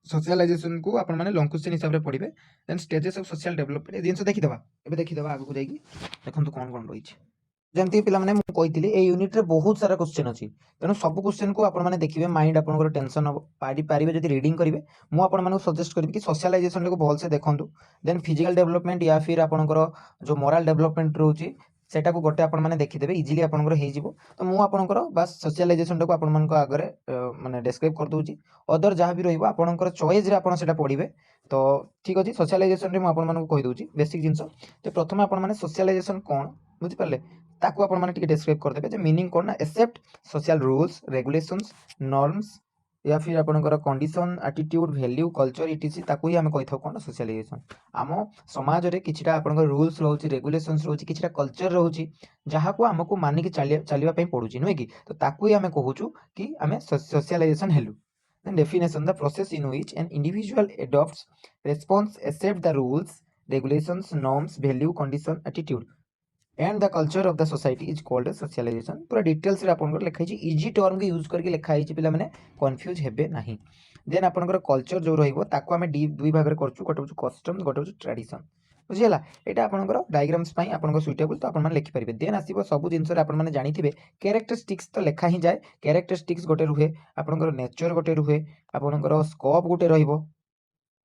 सोशलाइजेशन को आपण माने लॉन्ग क्वेश्चन हिसाब रे पढिबे then stages of social development ए जिंस देखि दबा एबे देखि दबा आगु को जाई कि देखंतु कोन कोन रहिछि जेमती पिला माने मु कहितली ए यूनिट रे बहुत सारा क्वेश्चन अछि तेनु सब क्वेश्चन को आपण माने देखिबे माइंड आपनकर टेंशन हो पाडी पारिबे जदि रीडिंग करिवे मु आपण माने सजेस्ट करबी कि सोशलाइजेशन को भल से देखंतु देन फिजिकल डेवलपमेंट या फिर आपनकर जो मोरल डेवलपमेंट रहउछि सेटा को गोटे आपण माने देखि देबे इजीली आपनकर हे जिवो। तो मु आपनकर बस सोशलाइजेशन को आपण मानक आगरे माने डिस्क्राइब कर दोछि अदर जहा भी रहइबो आपनकर चॉइस रे आपण सेटा पढिबे। तो ठीक अछि सोशलाइजेशन रे मु आपण मानक कहि दोछि बेसिक जिंस तो प्रथम आपण माने सोशलाइजेशन कोन बुझि पारले ताको आपण माने टिके डिस्क्राइब कर देबे जे मीनिंग कोन ना accept social rules regulations norms या फिर आपनकर condition attitude value culture etc ताको ही हम कहिथौ कोन सोशलाइजेशन आमो समाज रे किछटा आपनकर रूल्स रहउछि रेगुलेशंस रहउछि किछटा कल्चर रहउछि जहा को हमको मानि के चलिबा पई पडुछि नुय कि तो ताको ही हम कहूछु कि हमें सोशलाइजेशन हेलु। Then definition the process in which an individual adopts response accept the rules regulations norms value condition attitude and the culture of the society is called socialization पूरा डिटेल्स रे आपनकर लिखा है इजी टर्म के use करके लिखा है पिला माने कंफ्यूज हेबे नाही। देन आपनकर कल्चर जो रहइबो ताको हमें दुई भाग रे करछु गोटे होछु कस्टम गोटे होछु ट्रेडिशन बुझिला एटा आपनकर डायग्राम्स पई आपनकर सुइटेबल तो आपन माने लिखि परिबे। देन आसीबो सब जिंस रे आपन माने जानिथिबे कैरेक्टरिस्टिक्स तो लिखा ही जाय कैरेक्टरिस्टिक्स गोटे रुहे आपनकर नेचर गोटे रुहे आपनकर स्कोप गोटे रहइबो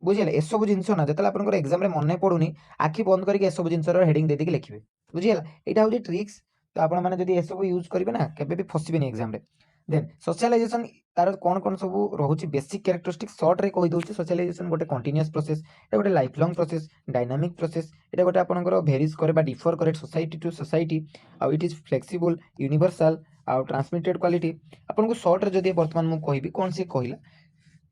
बुझिले ए सब जिंस ना जतले आपनकर एग्जाम रे मने पडुनी आखि बंद करके ए सब जिंस रो हेडिंग दे देके लिखिबे बुझिला एटा होची ट्रिक्स। तो आपण माने जदी ए सब यूज करिवे ना केबे भी फसिबे नि एग्जाम रे। देन सोशलाइजेशन तार कोन कोन सब रहउची बेसिक कैरेक्टरिस्टिक शॉर्ट रे कहि दोची सोशलाइजेशन गोटे कंटीन्यूअस प्रोसेस एटा गोटे life long process dynamic process एटा गोटे आपनकर वेरीज करे बा डिफर करे सोसाइटी टू सोसाइटी आ इट इज फ्लेक्सिबल यूनिवर्सल आ ट्रांसमिटेड क्वालिटी आपनको शॉर्ट रे जदी वर्तमान मु कहिबी कोन से कहिला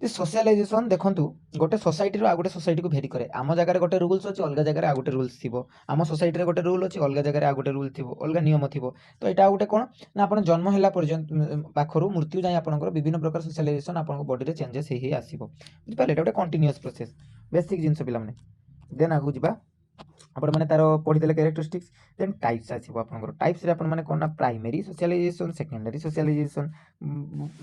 सोशलाइजेशन देखंतु गोटे सोसाइटी रो आ गोटे सोसाइटी को भेरी करे आम जगह रे गोटे रूल्स अछि अलगा जगह रे आ गोटे रूल्स थिबो आम सोसाइटी रे गोटे रूल अछि अलगा जगह रे आ गोटे रूल थिबो अलगा नियम थिबो। तो एटा गोटे कोन ना आपण जन्म हैला पर्यंत पाखरु मृत्यु जाय आपनकर विभिन्न प्रकार सोशलाइजेशन आपनको बॉडी रे चेंजेस हे आसीबो बुझ पाले एटा गोटे कंटीन्यूअस प्रोसेस बेसिक जिंस पिला माने। देन आगु जिबा आपण मैंने तार पढ़ीदे क्यारेक्टरिस्टिक्स देन टाइप्स आसो आप टाइप्स आपने कौन ना प्राइमरी सोशलाइजेशन सेकेंडरी सोशलाइजेशन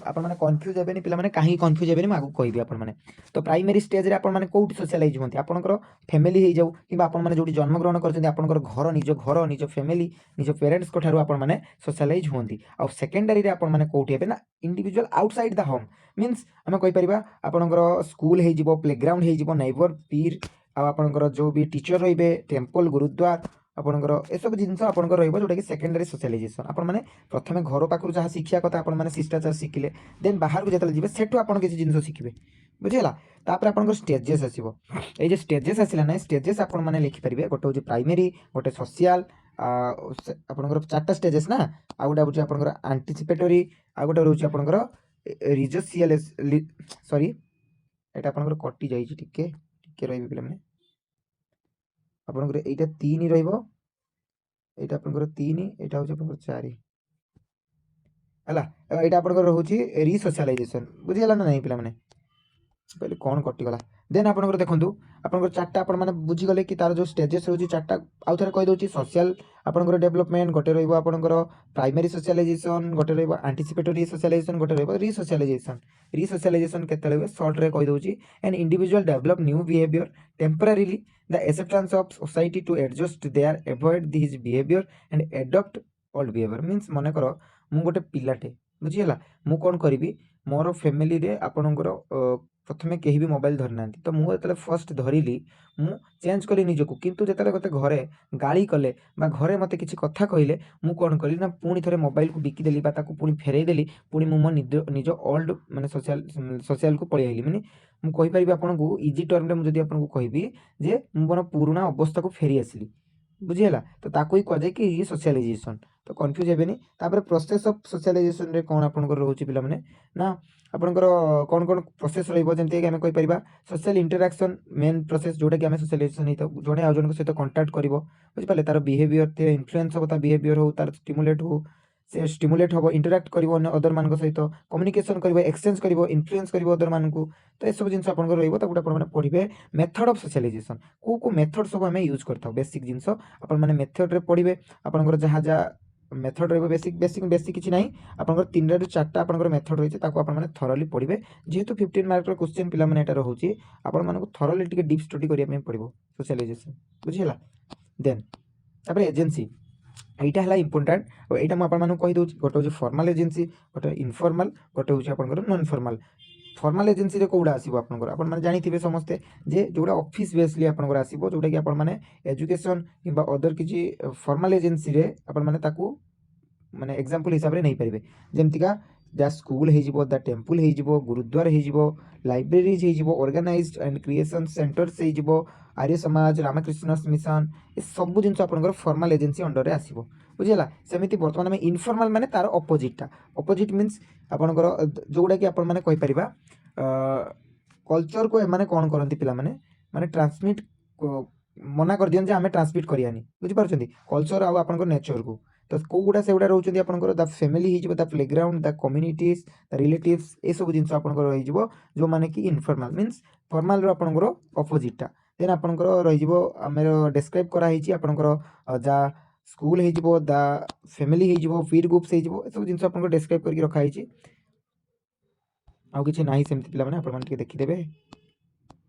आप मैंने कन्फ्यूज हे पे कहीं कन्फ्यूज हे आगे कहबी आपने तो प्राइमरी स्टेज आपने कौट सोशलाइज होती आपंकर फैमिली हो जाऊ कि आपने जो जन्मग्रहण कर घर निज फैमिली निज पेरेन्ट्स ठार आपने सोशलाइज होती आउ सेकेंडरी आपने कौटी हे ना individual outside the home means आम कहीपर आपंकर स्कूल हो प्लेग्राउंड हो नेबर पीर आपंकर जो भी टीचर रे टेम्पल गुरुद्वार आपंकर एसब जिन आपंकर रोटा कि सेकेंडरी सोशलाइजेशन आपने प्रथम घर पाखु जहाँ शिक्षा कथा आपने शिष्टाचार शिखिले देन बाहर को जो जी से आप किसी जिन शिखे बुझीगला तापर आप स्टेजेस आसो ये स्टेजेस आसला ना स्टेजेस आपने लिखिपारे गोटे हूँ प्राइमरी गोटे सोशल आपंकर 4टा स्टेजेस ना आ गोटे हूँ आपंकर आंटीसिपेटरी आ गोटे रोचे आपंकर रिजोसियल सॉरी एटा आपंकर कटि जाइए टिके टिके रही पे आपंकर एटा 3 रहिबो एटा आपंकर 3 एटा हूँ आपंकर 4 है एटा आपंकर रोचे रिसोशलाइजेशन बुझीगला ना नहीं पे पहले कौन कटिगला देन आपंकर देखो आपंकर 4टा आप बुझीगले कि तार जो स्टेजेस रोचे 4टा आउ थे कहीदे सोशल आपंकर डेवलपमेंट गोटे रहा प्राइमरी सोशलाइजेशन गोटे रहा आंटीसिपेटरी सोशलाइजेशन गोटे रहा रिसोशलाइजेशन रिसोशलाइजेशन के सर्ट रे कहीदे and individual develop new behaviour temporarily the acceptance of society to adjust their avoid this behaviour and adapt old behaviour means मन कर मु गोटे पिलाटे बुझीगला मु कौन करी मोर फैमिली रे आपणकर प्रथमे कहीं भी मोबाइल धरी ना तो मुझे फर्स्ट धरली मु चेंज कली निजक किंतु जो गोटे घरे गाड़ी कले घरे मत किसी कथा कहले मु कौन कली ना पुणी थे मोबाइल को बिकिदेली पुणी फेरईदेली पुणी मो निज ओल्ड माने सोशल को पलि आइली माने मुझे आपको इजी टर्म में मुझे आपको कहबी जे मोर पुराणा अवस्था को फेरी आसली बुझीगला तो ताको ही कहुए कि सोशलाइजेशन तो कन्फ्यूज हेबेनी तापर प्रोसेस ऑफ सोशलाइजेशन रे कौन आपनकर रोचे पिला माने ना आपनकर कौन कौन प्रोसेस रहिबो जेमति कि हमें कहि परिबा सोशल इंटरेक्शन मेन प्रोसेस जोटा कि हमें सोशलाइजेशन हित जणे आ जण सहित कांटेक्ट करबो बुझि पाले तार बिहेवियर ते इन्फ्लुएंस हो ता बिहेवियर हो तार स्टिमुलेट हो से स्टिमुलेट हो इंटरेक्ट करिवो अन्य अदर मान सहित कम्युनिकेशन करिवो एक्सचेंज करिवो इन्फ्लुएंस करिवो अदर मान को तो ए सब जिंस आपनकर रहिबो ताको आपण माने पढिबे मेथड ऑफ सोशलाइजेशन को मेथड सब हमें यूज करथाउ बेसिक जिंस आपण माने मेथड रे पढिबे आपनकर जहा जा मेथड रहिबो बेसिक बेसिक बेसिक किछि नाही आपनकर 3 रा 4टा आपनकर मेथड रहिছে ताको आपण माने थॉरली पढिबे जेहेतु 15 मार्क रो क्वेश्चन पिला माने एटा रहउची आपण मानको थॉरली टिके डीप स्टडी करिया पे पडिबो सोशलाइजेशन बुझिला देन तापर एजेंसी एटा हला इंपोर्टेंट और एटा म आपण मानको कहि दोछि गोटे होछि फॉर्मल एजेंसी गोटे इनफॉर्मल गोटे होछि आपनकर नॉन फॉर्मल फॉर्मल एजेंसी रे कोउडा आसीबो आपनकर आपण माने जानिथिबे समस्ते जे जोडा ऑफिस बेसली आपनकर आसीबो जोडा कि आपण माने एजुकेशन किबा अदर किछि फॉर्मल एजेंसी रे आपण माने ताकू माने एग्जांपल हिसाब रे नहीं परिबे जेमतिका द स्कूल हे जिवो द टेम्पल हे जिवो गुरुद्वार हे जिवो लाइब्रेरीज हे जिवो ऑर्गेनाइज्ड एंड क्रिएशन सेंटर्स हे जिवो आर्य समाज रामकृष्ण मिशन ए सब जिंस आपनकर फॉर्मल एजेंसी अंडर रे आसीबो बुझिला सेमिति वर्तमान में इनफॉर्मल माने तार ऑपोजिट ऑपोजिट मींस आपनकर जोडा कि आपण माने कहि परिबा कल्चर को माने कोन करंती पिला माने माने ट्रांसमिट मना कर दियन जे हमें ट्रांसमिट करियानी बुझि पारछंती कल्चर आ आपनकर नेचर को तो कौटा से गुड़ा रोचे आपंकर द फैमिली हो the playground the communities the relatives ये सब जिन आपंकर जो माने कि इनफॉर्मल मीन्स फॉर्मल रो आपंकर अपोजिटा देन आपंकर रमेर डिस्क्राइब कराई आपंकर जा स्कूल हो द फैमिली हो पीर ग्रुप्स हो सब जिन आपंकर डिस्क्राइब करके रखाई आउ किछि नाही सेमति पिला माने आपन टिके देखिदेबे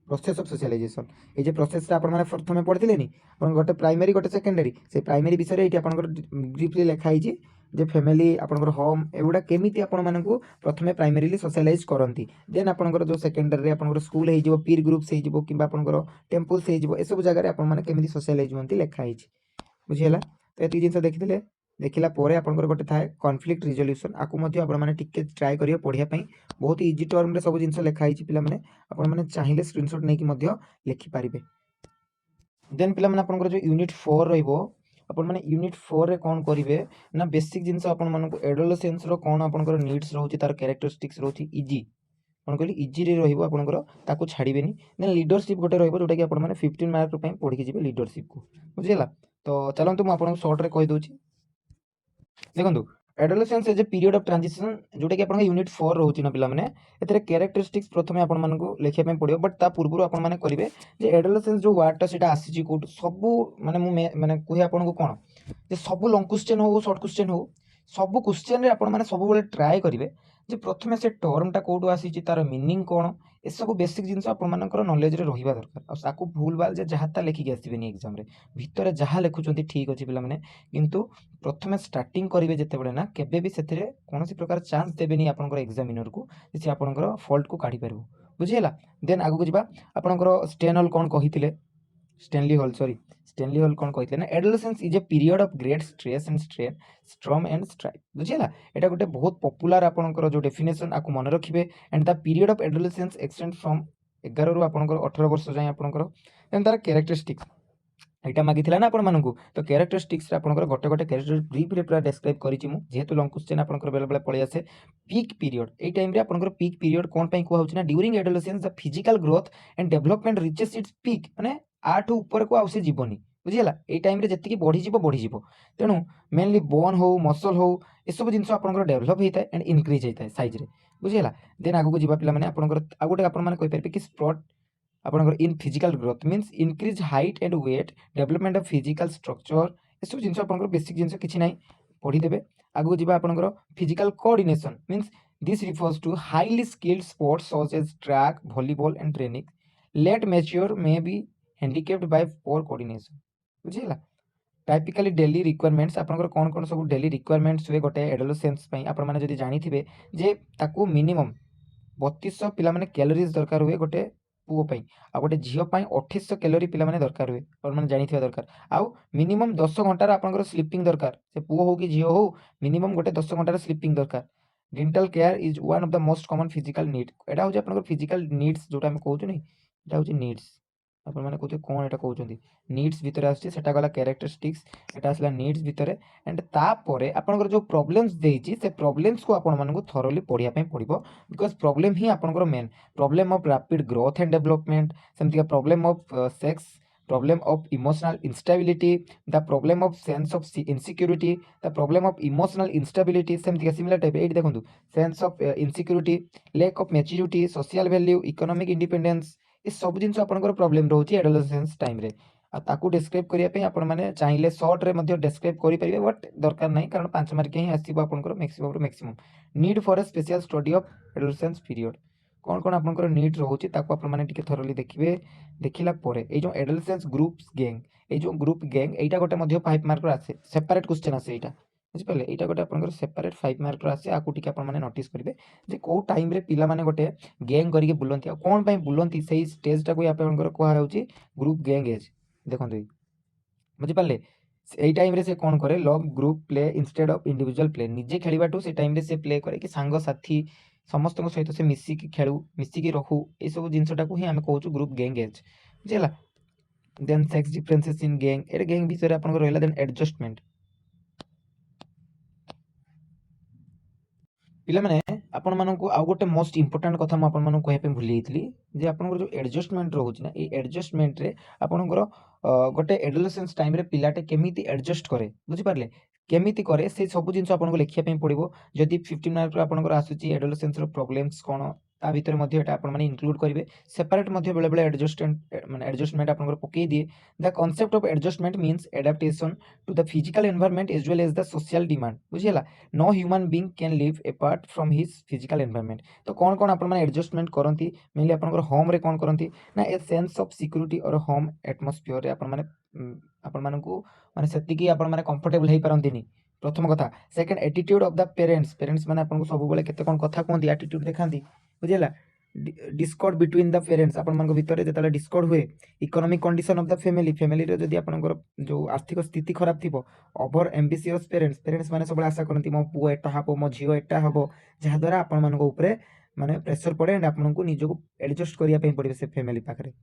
प्रोसेस ऑफ सोशलाइजेशन ये जे प्रोसेस आपण माने प्रथमे पढिथिले नी आपण गोटे प्राइमरी गोटे सेकेंडरी से प्राइमरी विषय रे एटी आपनकर ब्रीफली लिखा हिची जे फैमिली आपनकर होम एगुडा केमिति आपण मानकू प्रथमे प्राइमरीली सोशलाइज करंती देन आपनकर जो सेकेंडरी रे आपनकर स्कूल हे जिवो पीर ग्रुप्स हे जिवो किबा आपनकर टेम्पल्स हे जिवो ए सब जगह रे आपण माने केमिति सोशलाइज होंती लिखा हिची बुझियला तो एति जिंस देखिथिले देखिला पोरे आपनकर गोटे थाए कॉन्फ्लिक्ट रिजोल्यूशन आकु मध्ये आपण माने टिके ट्राई करियो पढिया पई बहुत इजी टर्म रे सब जिंस लिखा हिची पिला माने आपण माने चाहिले स्क्रीनशॉट नै कि मध्ये लिखि पारिबे देन पिला माने आपनकर जो यूनिट 4 रहइबो आपण माने यूनिट 4 रे कोन करिवे ना बेसिक जिंस आपण मानको एडोलेसेंस रो कोन आपनकर नीड्स रहउची तार कैरेक्टरिस्टिक्स रहउची इजी कोन कहली इजी रे रहइबो आपनकर ताकू छाड़ीबेनी देन लीडरशिप गोटे रहइबो जोटा कि आपण माने 15 मार्क रो पई पढि के जिवे लीडरशिप को बुझियला तो चलंतु म आपन शॉर्ट रे कहि दोची देखंतु adolescence is a period of transition जोटा कि आपन यूनिट 4 रहउची ना पिला माने एतरे कैरेक्टरिस्टिक्स प्रथमे आपन मानन को लेखिया पे पड़ियो बट ता पूर्व आपन माने करिवे जे एडोलेसेंस जो वर्ड ता सेटा आसी ची कोट सब माने मु माने कोहि आपन को कोन जे सब लॉन्ग क्वेश्चन हो शॉर्ट क्वेश्चन हो सब क्वेश्चन रे आपन माने सब बेले ट्राई करिवे जे प्रथमे से टर्म टा कोड आसी ची तार मीनिंग कोन ए सब बेसिक जिंस आपन मानकर नॉलेज रे रहिबा दरकार आ साकू भूल बाल जे जहाता लेखि के आसीबेनी एग्जाम रे भितरे जहा लेखुचंती ठीक अछि पिला माने किंतु प्रथमे स्टार्टिंग करिवे जते बेले ना केबे भी सेथिरे कोनोसी प्रकार चांस देबेनी आपनकर एग्जामिनर को से आपनकर फॉल्ट को काढी परबो बुझियला देन आगु को जिबा आपनकर स्टेनहल कोन कहिथिले Stanley Hall sorry Stanley Hall कोन कहिथिले ना adolescence is a period of great stress and strain storm and strike बुझियला एटा गोटे बहुत पॉपुलर आपनकर जो डेफिनेशन आकु मन रखिबे and the period of adolescence extend from 11 रु आपनकर 18 वर्ष जाय आपनकर देन तार कैरेक्टरिस्टिक्स एटा मागिथिला ना आपण मानकु तो कैरेक्टरिस्टिक्स आपनकर गोटे गोटे कैरेक्टर ब्रीफ रे पूरा डिस्क्राइब करिछि मु जेहेतु लॉन्ग क्वेश्चन आपनकर बेले बेले पळि आसे पीक पीरियड ए टाइम रे आपनकर पीक पीरियड कोन पई को होछि ना during adolescence the physical growth and development reaches its peak माने आठ ऊपर को आउसे जीवनी बुझियला ए टाइम रे जति की बढ़ी जीवो तेनु मेनली बोन हो मसल हो ए सब जिंस आपनकर डेवलप हेता एंड इंक्रीज हेता साइज रे बुझियला देन आगु को जिबा पिला माने आपनकर आ गोटे आपन माने कहि परबे कि स्प्रॉट आपनकर in physical growth means increase height and weight development of physical structure ए सब जिंस आपनकर बेसिक जिंस किछि नै पढी देबे आगु जिबा आपनकर physical coordination means this refers to highly skilled sports such as track volleyball and training late mature may be handicapped by poor coordination बुझिला टाइपिकली डेली रिक्वायरमेंट्स आपनकर कोन कोन सब डेली रिक्वायरमेंट्स हुए गोटे एडोलेसेंस पई आपन माने जदि जानि थिबे जे ताकू मिनिमम 3200 पिला माने कैलोरीज दरकार हुए गोटे पुओ पई आ गोटे झियो पई 2800 कैलोरी पिला माने दरकार हुए और माने जानि थिबा दरकार आ मिनिमम 10 घंटा रा आपनकर स्लीपिंग दरकार से पुओ हो कि झियो हो मिनिमम गोटे 10 घंटा रा स्लीपिंग दरकार dental care is one of the most common physical need एटा हो जे आपनकर फिजिकल नीड्स जोटा हम कहउछु नै एटा हो जे नीड्स आपण माने कहते कोन एटा कहउचंती नीड्स भीतर आछि सेटा गला कैरेक्टरिस्टिक्स एटा आसला नीड्स भीतर एंड ता परे आपनकर जो प्रॉब्लम्स देइछि से प्रॉब्लम्स को आपण मानको थरोली पढिया पई पड़िबो बिकॉज़ प्रॉब्लम ही आपनकर main problem of rapid growth and development सेमति का problem of sex problem of emotional instability the problem of sense of insecurity the problem of emotional instability सेमति का सिमिलर टाइप एट देखंतु sense of insecurity lack of maturity social value economic independence ए सब जिन आपनकर प्रॉब्लम रहउची एडोलेसेंस टाइम रे आ ताकू डिस्क्राइब करिया पे आपण माने चाहिले शॉर्ट रे मध्ये डिस्क्राइब करि परिबे बट दरकार नै कारण 5 मार्क के ही आसीबो आपनकर मैक्सिमम रो maximum need for a special study of adolescence period कोन कोन आपनकर नीड रहउची ताकू आपण माने टिके थरोली देखिबे देखिला परे ए जो एडोलेसेंस ग्रुप्स गैंग ए जो ग्रुप गैंग एटा गोटे मध्ये 5 मार्क रो आसे सेपरेट क्वेश्चन आसे एटा बुझि पले एटा गोटे आपनकर सेपरेट 5 मार्क रो आसे आकू टिके आपण माने नोटिस करिवे जे को टाइम रे पिला माने गोटे गैंग करिके बुलंती आ कोन पई बुलंती सेही स्टेज टा को आपनकर कोहा रहउची ग्रुप गैंग एज देखंतु बुझि पाले एई टाइम रे से कोन करे love group play instead of individual play निजे खेलिबाटू से टाइम रे से प्ले करे कि सांग साथी समस्त को सहित से मिसी की खेलू मिसी की रहू ए सब जिंसटा को ही हम कहउछु ग्रुप गैंग एज बुझिला then sex differences in gang ए गैंग विषय आपन को रहला देन एडजस्टमेंट पिला माने आपण मानकु आ गोटे मोस्ट इंपोर्टेंट कथा म आपण मानकु कहे पे भूली जाइतली जे आपन जो एडजस्टमेंट रहउची ना ए एडजस्टमेंट रे आपनकर गोटे एडोलेसेंस टाइम रे पिलाटे केमिति एडजस्ट करे बुझि पारले केमिति करे से सब जिंस आपन को लेखिया पे पड़िबो जदि 15 मार्क रो आपनकर आसुची एडोलेसेंस रो प्रॉब्लम्स कोन ता भीतर मध्ये एटा आपण माने इंक्लूड करिवे सेपरेट मध्ये बेले बेले एडजस्टमेंट माने एडजस्टमेंट आपनकर पकई दिए the concept of adjustment means adaptation to the physical environment as well as the social demand बुझियला no human being can live apart from his physical environment तो कोन कोन आपण माने एडजस्टमेंट करंती मेनली आपनकर होम रे कोन करंती ना ए सेंस ऑफ सिक्योरिटी और होम एटमॉस्फियर रे आपण माने आपण मानकु माने सेति की आपण माने कंफर्टेबल हेई पारंतीनी प्रथम कथा second attitude of the parents parents माने आपन को सब बेले केते कोन कथा कोंती एटीट्यूड देखांती बुझियला डिस्कॉर्ड बिटवीन द पेरेंट्स आपण मानक भितरे जेतले डिस्कॉर्ड हुए economic condition of the family family रे जदी आपनकर जो आर्थिक स्थिति खराब थिबो ओवर एम्बिशियस पेरेंट्स पेरेंट्स माने सब आशा करंती मो पुओ एटा हबो मो झियो एटा हबो जहा द्वारा आपण मानक ऊपरे माने प्रेशर पड़े एंड आपन को निजो एडजस्ट करिया पे पड़े से फैमिली पाखरे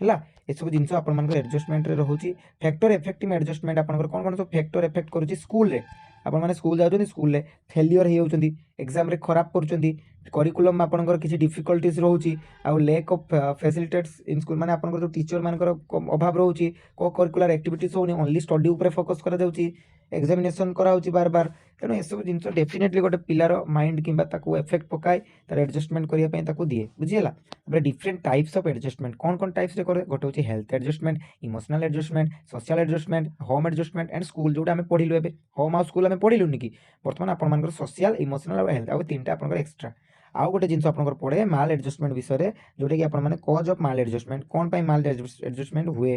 हला ए सब जिंस आपण मानक एडजस्टमेंट रे रहउची फैक्टर इफेक्टिव एडजस्टमेंट आपनकर कोन कोन सब फैक्टर इफेक्ट करूची स्कूल रे आपण माने स्कूल जाउछंती स्कूल रे फेलियर हे होउछंती एग्जाम रे खराब करछंती करिकुलम आपनकर किछि डिफिकल्टीज रहउची आ lack of facilitates in school माने आपनकर जो टीचर मानकर अभाव रहउची को करिकुलर एक्टिविटीज होनी ओनली स्टडी ऊपर फोकस करा जाउची एग्जामिनेशन कराउची बार बार तेणु एसबू जिनस डेफिनेटली गोटे पिलार माइंड किंबा ताकू इफेक्ट पकाए तार एडजस्टमेंट करिया पई ताकू दिए बुझिला। तापर डिफरेंट टाइप्स ऑफ एडजस्टमेंट कौन टाइप्स रे करे गोटे होची health adjustment, emotional adjustment, social adjustment, home adjustment and school जोटा हमें पढिलु एबे होम और स्कूल हमें पढिलु निकी वर्तमान आपण मानकर सोशल इमोशनल और हेल्थ आ तीनटा आपनकर एक्स्ट्रा आउ गोटे जिनस आपनकर पड़े माल एडजस्टमेंट विषय रे जोटा कि आपण माने कॉज ऑफ माल एडजस्टमेंट कोन पई माल एडजस्टमेंट हुए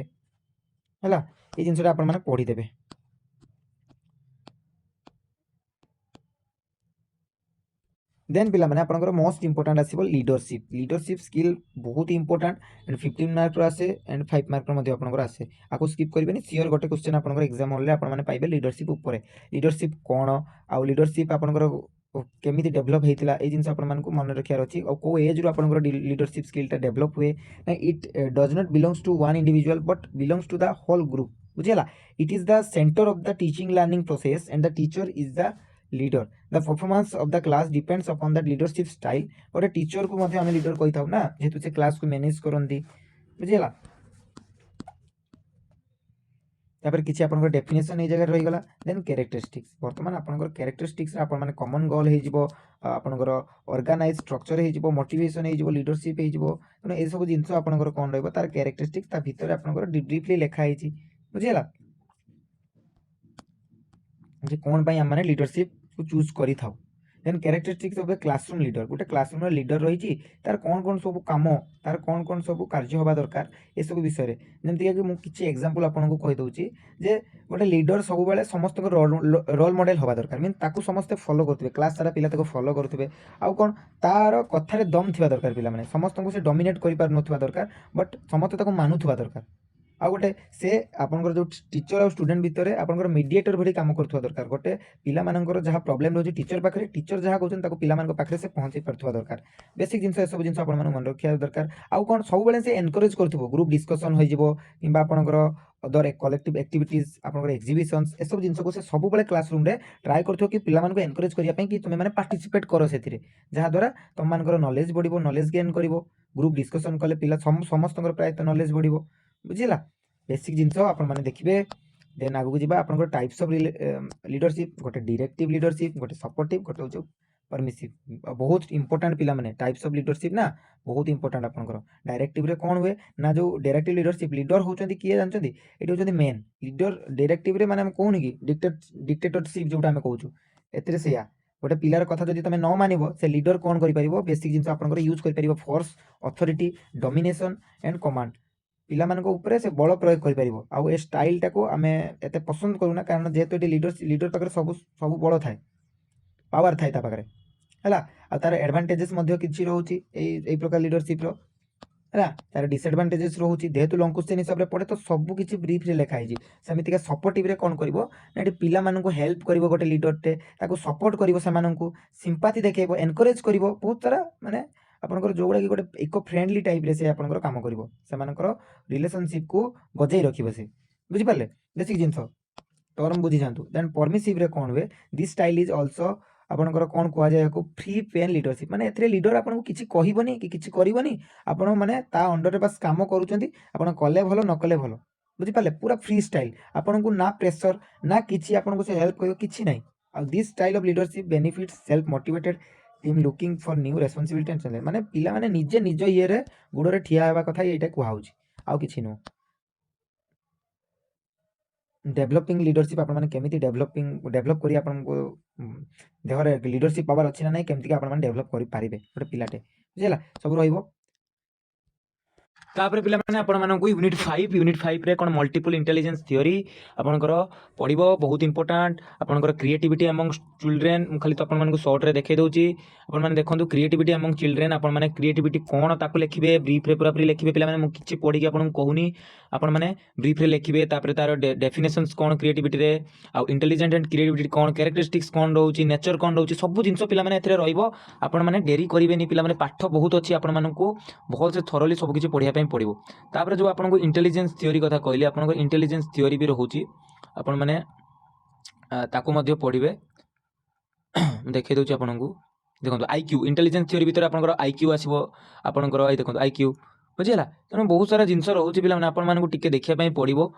हला ए जिनसटा आपण माने पढी देबे। देन पिला माने आपनकर मोस्ट इंपोर्टेंट आसीबो लीडरशिप स्किल बहुत इंपोर्टेंट एंड 15 मार्क रो आसे एंड 5 मार्क रो मध्ये आपनकर आसे आको स्किप करबेनी सियोर गोटे क्वेश्चन आपनकर एग्जाम हॉल रे आपण माने पाइबे लीडरशिप ऊपर लीडरशिप कोन आ लीडरशिप आपनकर केमिति डेवलप हेतिला ए जिंस आपण मानकु मन रखियार अछि और को एज रो आपनकर लीडरशिप स्किल ता डेवलप हुए ना it does not belongs to one individual but belongs to the whole group बुझिला। It is the centre of the teaching learning process and the teacher is the leader the performance of the class depends upon the leadership style गोटे teacher को आम leader कही था ना जेहेतु से class को मैनेज करती बुझीगला। तापर किसी आपन डेफिनेशन ए जगह रहीगला देन कैरेक्टरिस्टिक्स वर्तमान आपन कैरेक्टरिस्टिक्स आपण माने कॉमन गोल हे जिवो आपनकर ऑर्गेनाइज स्ट्रक्चर हे जिवो मोटिवेशन हे जिवो लीडरशिप हे जिवो तने ए सब जिंस आपनकर कोन रहबो तार कैरेक्टरिस्टिक्स ता भीतर आपनकर डीपली लिखा हे छि बुझीगला जे कोन पई हम माने लीडरशिप को चूज करी थाउ। Then characteristics of the classroom leader गोटे क्लासरूम रो लीडर रही छि तार कोन सब काम तार कोन सब कार्य होबा दरकार ए सब विषय रे जेमति कि मु किछि एग्जांपल आपन को कहि दउछि जे गोटे लीडर सब बेले समस्त को रोल मॉडल होबा दरकार मीन ताकू समस्त फॉलो करथबे क्लास सारा पिला ताको फॉलो करथबे आ कोन तार कथा रे दम थिबा दरकार पिला माने समस्त को से डोमिनेट करि पार नथबा दरकार बट समस्त ताको मानुथबा दरकार आ गोटे से आपनकर जो टीचर और स्टूडेंट भितर आपनकर मीडिएटर भली काम करथवा दरकार गोटे पिला मानकर जहां प्रॉब्लम रहउछि टीचर पाखरे टीचर जहां कहउछन ताको पिला मानकर पाखरे से पहुंचे परथवा दरकार बेसिक जिंस सब जिंस आपन मन मन रखिया दरकार आ कोन सब बेले से एनकरेज करथबो ग्रुप डिस्कशन होई जिवो किबा आपनकर अदर कलेक्टिव एक्टिविटीज आपनकर एग्जीबिशंस ए सब जिंस को से सब बेले क्लासरूम रे ट्राई करथो कि पिला मानकर एनकरेज करिया पई कि तुमे माने पार्टिसिपेट करो सेथिरे जहां द्वारा तुम मानकर नॉलेज बढ़िबो नॉलेज गेन करिवो ग्रुप डिस्कशन कले पिला समस्तकर प्रायत नॉलेज बढ़िबो बुझिला बेसिक जिंस आपण माने देखिबे। देन आगु जिबा आपनकर टाइप्स ऑफ लीडरशिप गोटे डायरेक्टिव लीडरशिप गोटे सपोर्टिव गोटे होचो परमिसिव बहुत इंपोर्टेंट पिला माने टाइप्स ऑफ लीडरशिप ना बहुत इंपोर्टेंट आपनकर डायरेक्टिव रे कोन हुए ना जो डायरेक्टिव लीडरशिप लीडर होचंती किए जानचंती एटी होचंती मेन लीडर डायरेक्टिव रे माने हम कोहुनी कि डिक्टेटरशिप जोटा हम कहउछु एतरे सेया गोटे पिलार कथा जदि तमे न मानिबो से लीडर कोन करि परिबो बेसिक जिंस आपनकर यूज करि परिबो force authority domination and command पिला मानक ऊपर से बल प्रयोग करि परिबो आ ए स्टाइल टाको आमे एते पसंद करूना कारण जेहेतु एटी लीडर पाखरे सब बल थाए पावर थाए ता पाखरे हला आ तार एडवांटेजेस मध्ये किछि रहउची एई प्रकार लीडरशिप रो हला तार डिसएडवांटेजेस रहउची जेहेतु लॉन्ग क्वेश्चन हिसाब रे पड़े तो सब किछि ब्रीफ रे लिखा हिजी समिति का सपोर्टिव रे कोन करबो ना एटी पिला मानक हेल्प करबो गोटे लीडर टे ताको सपोर्ट करबो से मानक सिंपैथी देखेबो एनकरेज करबो बहुत सारा माने आपनकर जोगुड़ा कि गोटे इको फ्रेंडली टाइप रे से आपनकर काम करबो से मानकर रिलेशनशिप को बजाई रखिबो से बुझि पाले बेसिक जिंस टर्म बुझी जानतु। देन परमिसिव रे कोन हुए दिस स्टाइल इज आल्सो आपनकर कोन कुआ जाय को फ्री पेन लीडरशिप माने एथरे लीडर आपन को किछि कहिबोनी कि किछि करिवोनी आपन माने ता अंडर रे बस काम करूचंती आपन कले भलो न कले भलो बुझि पाले पूरा फ्री स्टाइल आपन को ना प्रेशर ना किछि आपन को से हेल्प करियो किछि नै आ this style of leadership benefits self motivated team looking for new responsibility and challenge माने पिला माने निजे निज ये रे गुडरे ठिया हेबा कथा एटा कुहाउची आ किछि नो डेवलपिंग लीडरशिप आपण माने केमिति डेवलप करी आपण को देहरे लीडरशिप पावर अछि ना नै केमिति आपण माने डेवलप करि पारिबे गोटे पिलाटे बुझिला सब रहिबो। तापर पिला माने आपण मानन को यूनिट 5 रे कोन मल्टीपल इंटेलिजेंस थ्योरी आपनकर पढिबो बहुत इंपोर्टेंट आपनकर क्रिएटिविटी अमंग चिल्ड्रेन खाली तो आपण मानन को शॉर्ट रे देखै दउची आपण माने देखंतु क्रिएटिविटी अमंग चिल्ड्रेन आपण माने क्रिएटिविटी कोन ताको लिखिबे ब्रीफ रे पूरा पूरी लिखिबे पिला माने मु किछि पढि के आपण कहूनी आपण माने ब्रीफ रे लिखिबे तापर तार डेफिनेशंस कोन क्रिएटिविटी रे आ इंटेलिजेंट एंड क्रिएटिविटी कोन कैरेक्टरिस्टिक्स कोन रहउची नेचर कोन रहउची सब जिंस पिला माने एथरे रहिबो आपण माने डेरी करिवेनी पिला माने पाठ बहुत अछि आपण मानन को बहुत से थरोली सब किछि पढिया पई पड़ो तापर जो आपन इंटेलिजेंस थ्योरी कथा कहली आपन इंटेलिजेंस थ्योरी भी रहउची आपण माने ताको मध्ये पढिबे देखै दउची आपन को देखंतु आईक्यू इंटेलिजेंस थ्योरी भीतर आपन आईक्यू आसीबो आपन ए देखंतु आईक्यू बुझिला तने बहुत सारा जिंस रहउची पिला माने आपन मान को टिके देखिया पई पड़िबो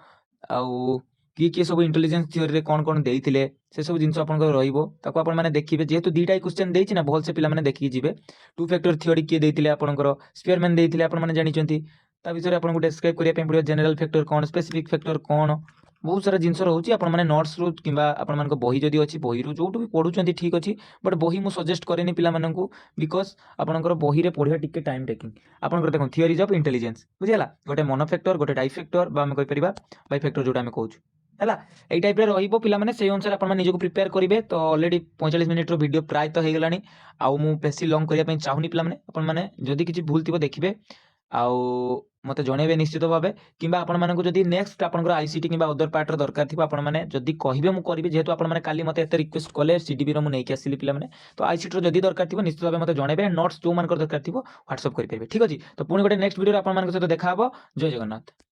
आ କିଏ ସବୁ ଇଣ୍ଟେଲିଜେନ୍ସ ଥିଓରିରେ କ'ଣ ଦେଇଥିଲେ ସେସବୁ ଜିନିଷ ଆପଣଙ୍କର ରହିବ। ତାକୁ ଆପଣମାନେ ଦେଖିବେ, ଯେହେତୁ ଦୁଇଟା କ୍ୱେଶ୍ଚନ୍ ଦେଇଛି ନା, ଭଲସେ ପିଲାମାନେ ଦେଖିକି ଯିବେ। ଟୁ ଫ୍ୟାକ୍ଟର ଥିଓରି କିଏ ଦେଇଥିଲେ ଆପଣଙ୍କର, ସ୍ପିୟରମ୍ୟାନ୍ ଦେଇଥିଲେ, ଆପଣମାନେ ଜାଣିଛନ୍ତି। ତା ବିଷୟରେ ଆପଣଙ୍କୁ ଡେସ୍କ୍ରାଇବ୍ କରିବା ପାଇଁ ପଡ଼ିବ। ଜେନେରାଲ ଫ୍ୟାକ୍ଟର କ'ଣ, ସ୍ପେସିଫିକ୍ ଫ୍ୟାକ୍ଟର କ'ଣ, ବହୁତ ସାରା ଜିନିଷ ରହୁଛି। ଆପଣମାନେ ନୋଟ୍ସରୁ କିମ୍ବା ଆପଣମାନଙ୍କ ବହି ଯଦି ଅଛି ବହିରୁ ଯୋଉଠୁ ବି ପଢ଼ୁଛନ୍ତି ଠିକ୍ ଅଛି, ବଟ୍ ବହି ମୁଁ ସଜେଷ୍ଟ କରେନି ପିଲାମାନଙ୍କୁ, ବିକଜ୍ ଆପଣଙ୍କର ବହିରେ ପଢ଼ିବା ଟିକେ ଟାଇମ୍ ଟେକିଂ। ଆପଣଙ୍କର ଦେଖନ୍ତୁ ଥିଓରିଜ୍ ଅଫ୍ ଇଣ୍ଟେଲିଜେନ୍ସ ବୁଝିଗଲା, ଗୋଟେ ମନୋ ଫ୍ୟାକ୍ଟର, ଗୋଟେ ଡାଇ ଫ୍ୟାକ୍ଟର ବା ଆମେ କହିପାରିବା ବାଇ ଫ୍ୟାକ୍ଟର ଯୋଉଟା ଆମେ କହୁଛୁ ହେଲା। ଏଇ ଟାଇପ୍ରେ ରହିବ ପିଲାମାନେ, ସେଇ ଅନୁସାରେ ଆପଣମାନେ ନିଜକୁ ପ୍ରିପେୟାର କରିବେ। ତ ଅଲରେଡ଼ି 45 ମିନିଟ୍ର ଭିଡ଼ିଓ ପ୍ରାୟତଃ ହେଇଗଲାଣି, ଆଉ ମୁଁ ବେଶୀ ଲଙ୍ଗ୍ କରିବା ପାଇଁ ଚାହୁଁନି ପିଲାମାନେ। ଆପଣମାନେ ଯଦି କିଛି ଭୁଲ ଥିବ ଦେଖିବେ, ଆଉ ମୋତେ ଜଣେଇବେ ନିଶ୍ଚିତ ଭାବେ। କିମ୍ବା ଆପଣମାନଙ୍କୁ ଯଦି ନେକ୍ସଟ ଆପଣଙ୍କର ଆଇସିଟି କିମ୍ବା ଅଦର ପାର୍ଟର ଦରକାର ଥିବ, ଆପଣମାନେ ଯଦି କହିବେ ମୁଁ କରିବି। ଯେହେତୁ ଆପଣମାନେ କାଲି ମୋତେ ଏତେ ରିକ୍ୱେଷ୍ଟ କଲେ, ସିଡିବିର ମୁଁ ନେଇକି ଆସିଲି ପିଲାମାନେ, ତ ଆଇସିଟିର ଯଦି ଦରକାର ଥିବ ନିଶ୍ଚିତ ଭାବେ ମୋତେ ଜଣେଇବେ। ନୋଟ୍ସ ଯୋଉମାନଙ୍କର ଦରକାର ଥିବ ହ୍ୱାଟ୍ସଅପ୍ କରିପାରିବେ, ଠିକ୍ ଅଛି। ତ ପୁଣି ଗୋଟେ ନେକ୍ସଟ ଭିଡ଼ିଓରେ ଆପଣମାନଙ୍କ ସହିତ ଦେଖା ହେବ। ଜୟ ଜଗନ୍ନାଥ।